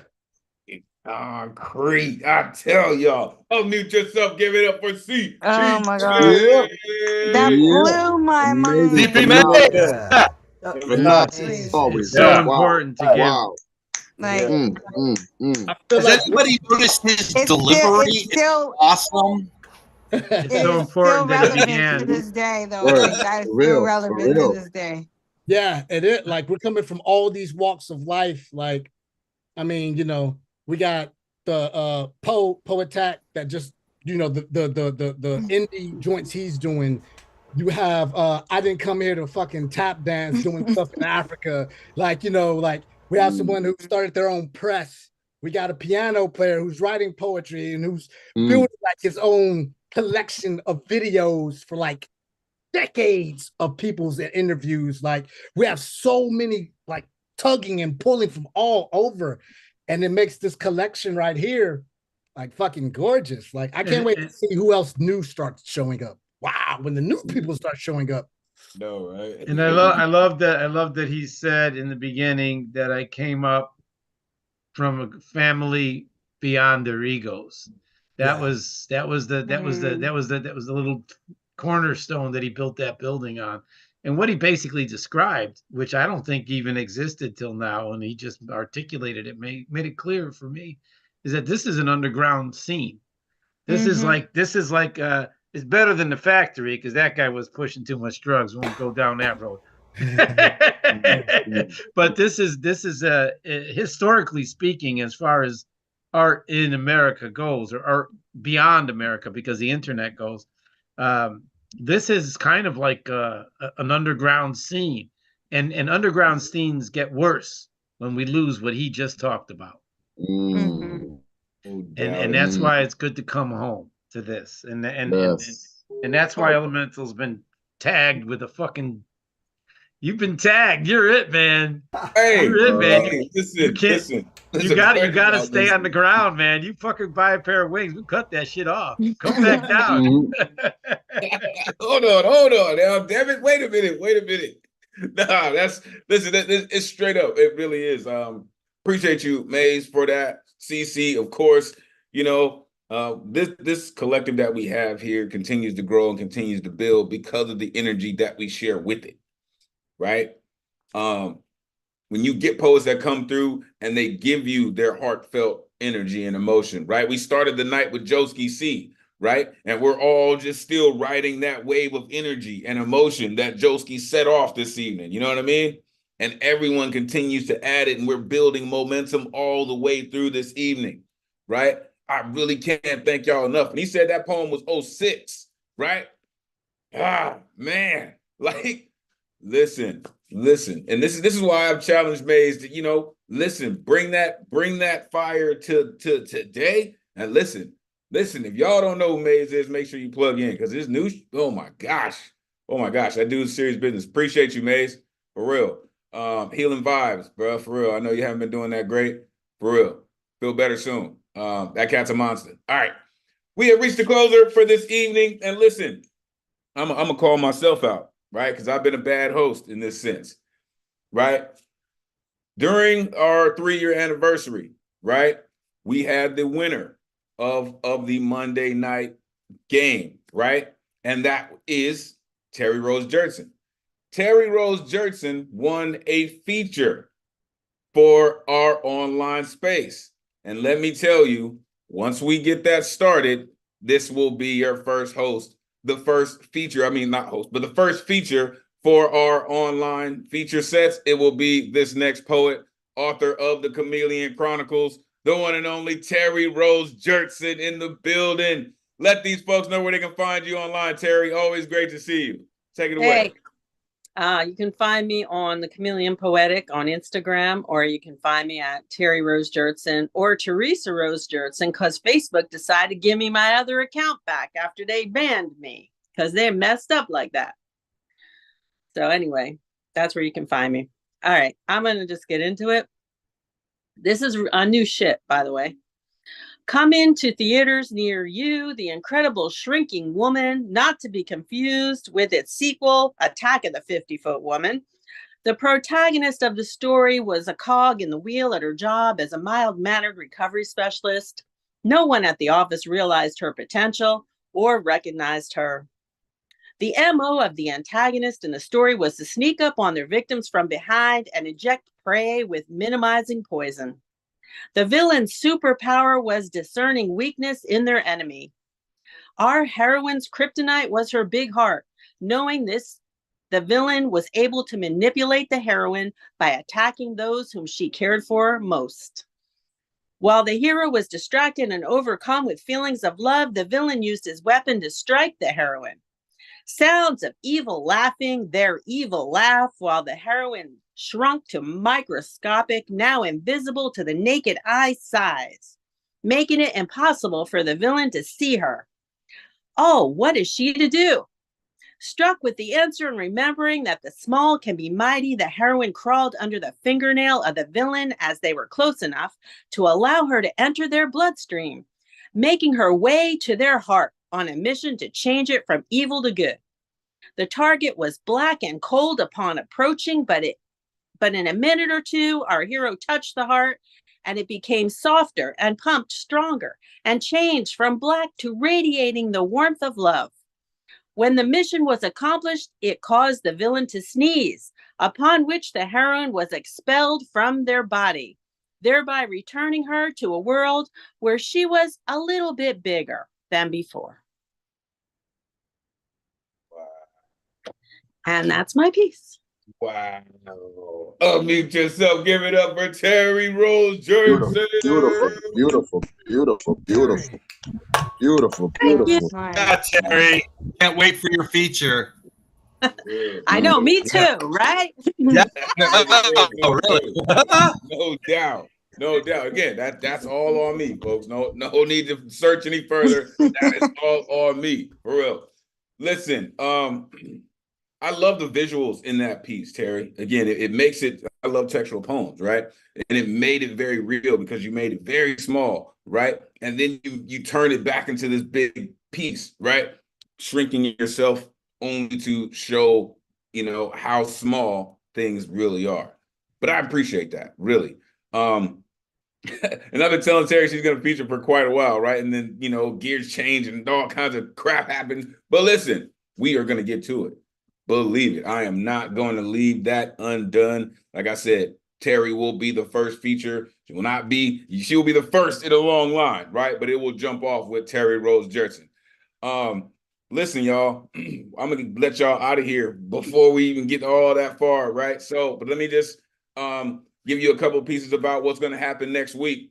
Concrete. I tell y'all. Unmute yourself. Give it up for C. Oh my God. That Yeah. blew my Amazing. mind. Yeah. Phenomenal. Always. So Wow. important to give. Wow. Like, I feel Has like anybody noticed his it's delivery? it's still Awesome. It's it so is important still that it relevant to began. this day, though. Word. Like that is For still real. For relevant to real. this day. yeah, it is. Like, we're coming from all these walks of life. Like, I mean, you know, we got the Poe Attack that just, you know, the indie joints he's doing. You have I didn't come here to fucking tap dance doing stuff in Africa. Like, you know, like we have someone who started their own press. We got a piano player who's writing poetry and who's building like his own collection of videos for like decades of people's interviews. Like, we have so many like tugging and pulling from all over, and it makes this collection right here like fucking gorgeous. Like, I can't wait to see who else new starts showing up. Wow, when the new people start showing up. No, right? And I love that he said in the beginning that I came up from a family beyond their egos. That was the little cornerstone that he built that building on. And what he basically described, which I don't think even existed till now, and he just articulated it, made it clear for me, is that this is an underground scene. This is like it's better than the factory, because that guy was pushing too much drugs. We won't go down that road. But this is historically speaking, as far as art in America goes, or art beyond America, because the internet goes, this is kind of like an underground scene, and underground scenes get worse when we lose what he just talked about. And that's why it's good to come home to this, and that's why Elemental's been tagged with a fucking. You've been tagged. You're it, man. Hey, you're it, man. hey, You can't. listen. You got to stay on the ground, man. You fucking buy a pair of wings. We cut that shit off. Come back down. Hold on. Now, damn it. Wait a minute. Nah, listen, it's straight up. It really is. Appreciate you, Maze, for that. CC, of course. You know, This collective that we have here continues to grow and continues to build because of the energy that we share with it, right? When you get poets that come through and they give you their heartfelt energy and emotion, right? We started the night with Joski C, right? And we're all just still riding that wave of energy and emotion that Joski set off this evening. You know what I mean? And everyone continues to add it, and we're building momentum all the way through this evening, right? I really can't thank y'all enough. And he said that poem was 06, right? Ah, man, like, listen. And this is why I've challenged Maze to, listen, bring that fire to today. And listen, if y'all don't know who Maze is, make sure you plug in, because this new, oh my gosh, that dude's serious business. Appreciate you, Maze, for real. Healing vibes, bro, for real. I know you haven't been doing that great, for real. Feel better soon. That cat's a monster. All right, we have reached the closer for this evening, and listen, I'm gonna call myself out, right? Because I've been a bad host in this sense, right? During our 3-year anniversary, right? We had the winner of the Monday night game, right? And that is Terry Rose Jurtson. Terry Rose Jurtson won a feature for our online space. And let me tell you, once we get that started, this will be your first host. The first feature, I mean, not host, but the first feature for our online feature sets. It will be this next poet, author of the Chameleon Chronicles, the one and only Terry Rose Jurtson in the building. Let these folks know where they can find you online, Terry. Always great to see you. Take it away. You can find me on the Chameleon Poetic on Instagram, or you can find me at Terry Rose Jurtson or Teresa Rose Jurtson, because Facebook decided to give me my other account back after they banned me because they messed up like that. So anyway, that's where you can find me. All right, I'm going to just get into it. This is a new shit, by the way. Coming to theaters near you, The Incredible Shrinking Woman, not to be confused with its sequel, Attack of the 50-Foot Woman. The protagonist of the story was a cog in the wheel at her job as a mild-mannered recovery specialist. No one at the office realized her potential or recognized her. The MO of the antagonist in the story was to sneak up on their victims from behind and inject prey with minimizing poison. The villain's superpower was discerning weakness in their enemy. Our heroine's kryptonite was her big heart. Knowing this, the villain was able to manipulate the heroine by attacking those whom she cared for most. While the hero was distracted and overcome with feelings of love, the villain used his weapon to strike the heroine. Sounds of evil laughing, their evil laugh, while the heroine shrunk to microscopic, now invisible to the naked eye size, making it impossible for the villain to see her. Oh, what is she to do? Struck with the answer and remembering that the small can be mighty, the heroine crawled under the fingernail of the villain as they were close enough to allow her to enter their bloodstream, making her way to their heart on a mission to change it from evil to good. The target was black and cold upon approaching, but in a minute or two, our hero touched the heart and it became softer and pumped stronger and changed from black to radiating the warmth of love. When the mission was accomplished, it caused the villain to sneeze, upon which the heroine was expelled from their body, thereby returning her to a world where she was a little bit bigger than before. Wow. And that's my piece. Wow. Unmute yourself. Give it up for Terry Rose Jurtson. Beautiful. Yeah, Terry. Can't wait for your feature. I know, me too, right? Yeah. Oh, really? No doubt. Again, that's all on me, folks. No need to search any further. That is all on me, for real. Listen, I love the visuals in that piece, Terry. Again, it makes it, I love textual poems, right? And it made it very real because you made it very small, right? And then you turn it back into this big piece, right? Shrinking yourself only to show, how small things really are. But I appreciate that, really. And I've been telling Terry she's going to feature for quite a while, right? And then, you know, gears change and all kinds of crap happens. But listen, we are going to get to it. Believe it. I am not going to leave that undone. Like I said, Terry will be the first feature. She will be the first in a long line, right? But it will jump off with Terry Rose Jurtson. Listen, y'all, I'm going to let y'all out of here before we even get all that far, right? So, but let me just give you a couple pieces about what's going to happen next week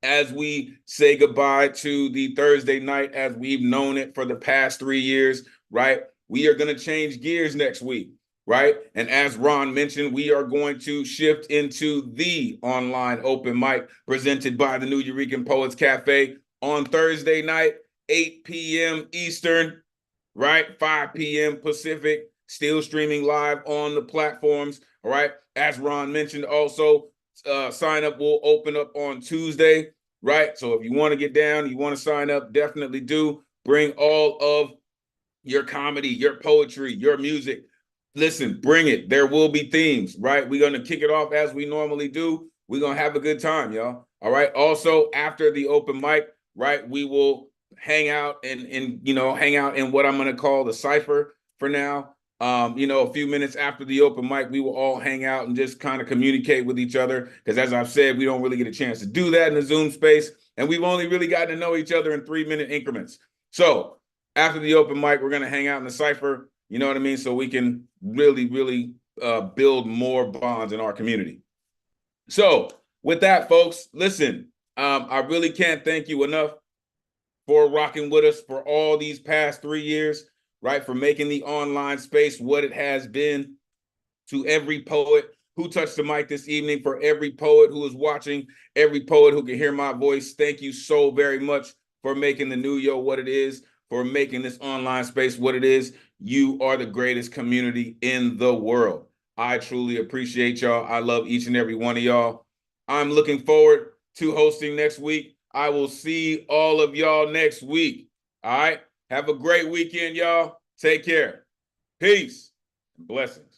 as we say goodbye to the Thursday night as we've known it for the past 3 years, right? We are going to change gears next week, right? And as Ron mentioned, we are going to shift into the online open mic presented by the New Eurekan Poets Cafe on Thursday night, 8 p.m. Eastern, right? 5 p.m. Pacific, still streaming live on the platforms, all right? As Ron mentioned, also, sign up will open up on Tuesday, right? So if you want to get down, you want to sign up, definitely do. Bring all of your comedy, your poetry, your music. Listen, bring it. There will be themes, right? We're going to kick it off as we normally do. We're going to have a good time, y'all. All right. Also, after the open mic, right, we will hang out and hang out in what I'm going to call the cipher for now. A few minutes after the open mic, we will all hang out and just kind of communicate with each other. Because as I've said, we don't really get a chance to do that in the Zoom space. And we've only really gotten to know each other in 3-minute increments. So after the open mic, we're going to hang out in the cipher, you know what I mean? So we can really, really build more bonds in our community. So with that, folks, listen, I really can't thank you enough for rocking with us for all these past 3 years, right? For making the online space what it has been. To every poet who touched the mic this evening, for every poet who is watching, every poet who can hear my voice, thank you so very much for making the New Yo what it is, for making this online space what it is. You are the greatest community in the world. I truly appreciate y'all. I love each and every one of y'all. I'm looking forward to hosting next week. I will see all of y'all next week. All right. Have a great weekend, y'all. Take care. Peace. Blessings.